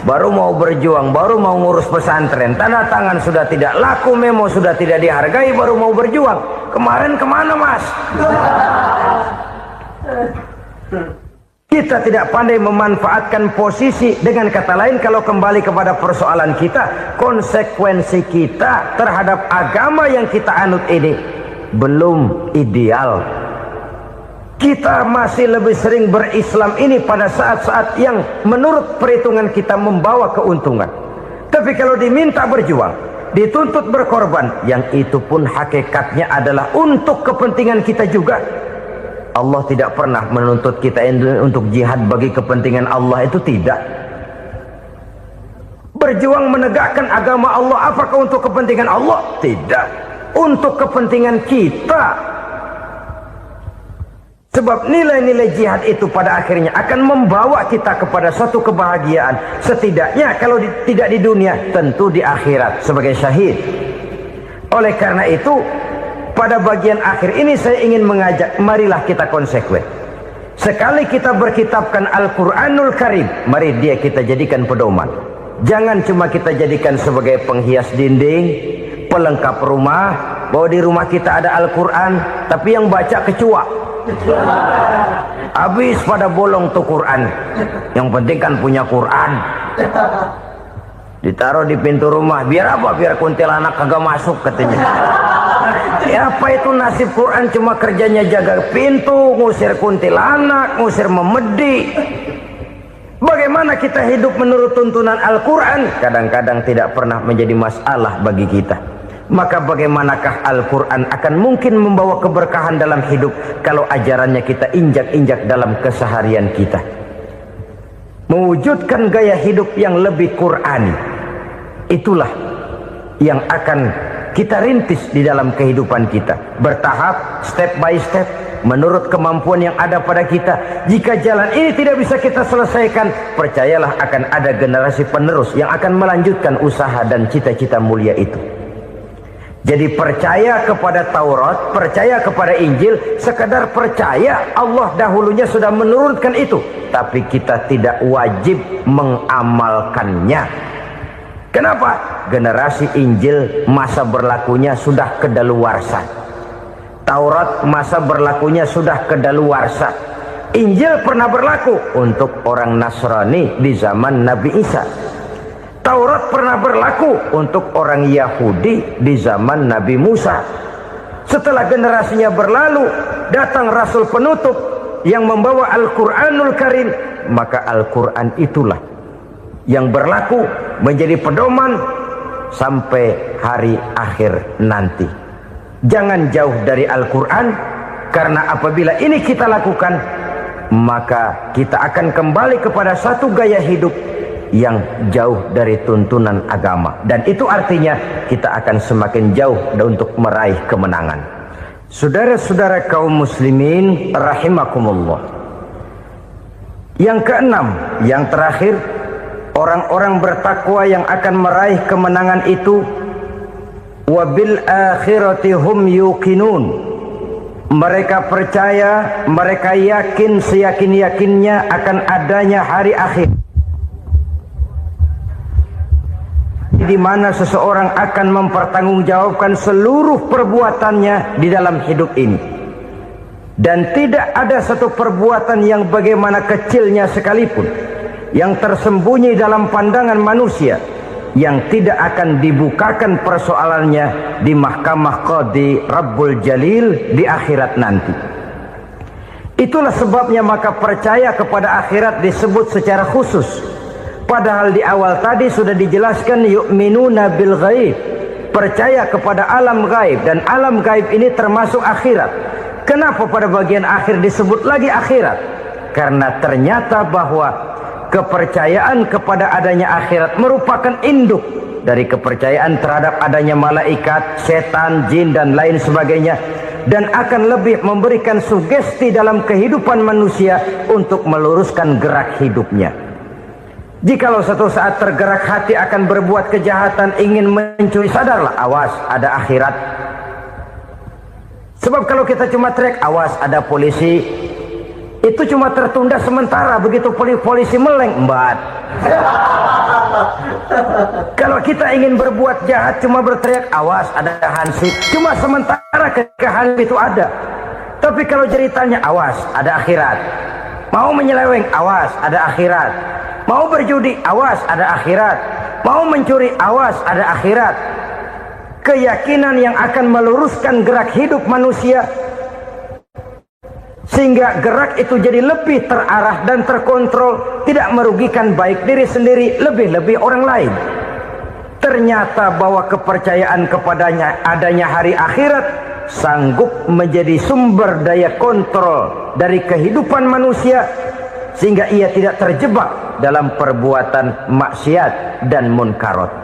baru mau berjuang, baru mau ngurus pesantren. Tanda tangan sudah tidak laku, memo sudah tidak dihargai, baru mau berjuang. Kemarin kemana mas? Kita tidak pandai memanfaatkan posisi. Dengan kata lain, kalau kembali kepada persoalan kita, konsekuensi kita terhadap agama yang kita anut ini belum ideal. Kita masih lebih sering berislam ini pada saat-saat yang menurut perhitungan kita membawa keuntungan. Tapi kalau diminta berjuang, dituntut berkorban, yang itu pun hakikatnya adalah untuk kepentingan kita juga. Allah tidak pernah menuntut kita untuk jihad bagi kepentingan Allah, itu tidak. Berjuang menegakkan agama Allah, apakah untuk kepentingan Allah? Tidak. Untuk kepentingan kita. Sebab nilai-nilai jihad itu pada akhirnya akan membawa kita kepada suatu kebahagiaan. Setidaknya kalau tidak di dunia, tentu di akhirat sebagai syahid. Oleh karena itu, pada bagian akhir ini saya ingin mengajak, marilah kita konsekuen. Sekali kita berkitabkan Al-Quranul Karim, mari dia kita jadikan pedoman. Jangan cuma kita jadikan sebagai penghias dinding, pelengkap rumah, bahwa di rumah kita ada Al-Quran, tapi yang baca kecoa. Habis pada bolong tuh Quran. Yang penting kan punya Quran. Ditaruh di pintu rumah, biar apa? Biar kuntilanak kagak masuk katanya. Ya, apa itu nasib Quran? Cuma kerjanya jaga pintu, ngusir kuntilanak, ngusir memedi. Bagaimana kita hidup menurut tuntunan Al-Quran? Kadang-kadang tidak pernah menjadi masalah bagi kita. Maka bagaimanakah Al-Quran akan mungkin membawa keberkahan dalam hidup kalau ajarannya kita injak-injak dalam keseharian kita? Mewujudkan gaya hidup yang lebih Qurani, itulah yang akan kita rintis di dalam kehidupan kita, bertahap, step by step, menurut kemampuan yang ada pada kita. Jika jalan ini tidak bisa kita selesaikan, percayalah akan ada generasi penerus yang akan melanjutkan usaha dan cita-cita mulia itu. Jadi percaya kepada Taurat, percaya kepada Injil, sekadar percaya Allah dahulunya sudah menurunkan itu, tapi kita tidak wajib mengamalkannya. Kenapa? Generasi Injil masa berlakunya sudah kedaluarsa. Taurat masa berlakunya sudah kedaluarsa. Injil pernah berlaku untuk orang Nasrani di zaman Nabi Isa. Taurat pernah berlaku untuk orang Yahudi di zaman Nabi Musa. Setelah generasinya berlalu, datang Rasul penutup yang membawa Al-Quranul Karim. Maka Al-Quran itulah yang berlaku menjadi pedoman sampai hari akhir nanti. Jangan jauh dari Al-Quran, karena apabila ini kita lakukan, maka kita akan kembali kepada satu gaya hidup yang jauh dari tuntunan agama, dan itu artinya kita akan semakin jauh untuk meraih kemenangan. Saudara-saudara kaum muslimin rahimakumullah, yang keenam, yang terakhir, orang-orang bertakwa yang akan meraih kemenangan itu wabil akhirati hum yuqinun. Mereka percaya, mereka yakin seyakin-yakinnya akan adanya hari akhir, di mana seseorang akan mempertanggungjawabkan seluruh perbuatannya di dalam hidup ini. Dan tidak ada satu perbuatan yang bagaimana kecilnya sekalipun, yang tersembunyi dalam pandangan manusia, yang tidak akan dibukakan persoalannya di mahkamah Qadi Rabbul Jalil di akhirat nanti. Itulah sebabnya maka percaya kepada akhirat disebut secara khusus. Padahal di awal tadi sudah dijelaskan yu'minuna bil ghaib, percaya kepada alam gaib, dan alam gaib ini termasuk akhirat. Kenapa pada bagian akhir disebut lagi akhirat? Karena ternyata bahwa kepercayaan kepada adanya akhirat merupakan induk dari kepercayaan terhadap adanya malaikat, setan, jin, dan lain sebagainya, dan akan lebih memberikan sugesti dalam kehidupan manusia untuk meluruskan gerak hidupnya. Jikalau satu saat tergerak hati akan berbuat kejahatan, ingin mencuri, sadarlah, awas ada akhirat. Sebab kalau kita cuma teriak awas ada polisi, itu cuma tertunda sementara, begitu polisi meleng, embat. Kalau kita ingin berbuat jahat cuma berteriak awas ada hansip, cuma sementara, hansip itu ada. Tapi kalau ceritanya awas ada akhirat, mau menyeleweng awas ada akhirat, mau berjudi awas ada akhirat, mau mencuri awas ada akhirat. Keyakinan yang akan meluruskan gerak hidup manusia sehingga gerak itu jadi lebih terarah dan terkontrol, tidak merugikan baik diri sendiri, lebih-lebih orang lain. Ternyata bahwa kepercayaan kepadanya adanya hari akhirat sanggup menjadi sumber daya kontrol dari kehidupan manusia, sehingga ia tidak terjebak dalam perbuatan maksiat dan munkarat.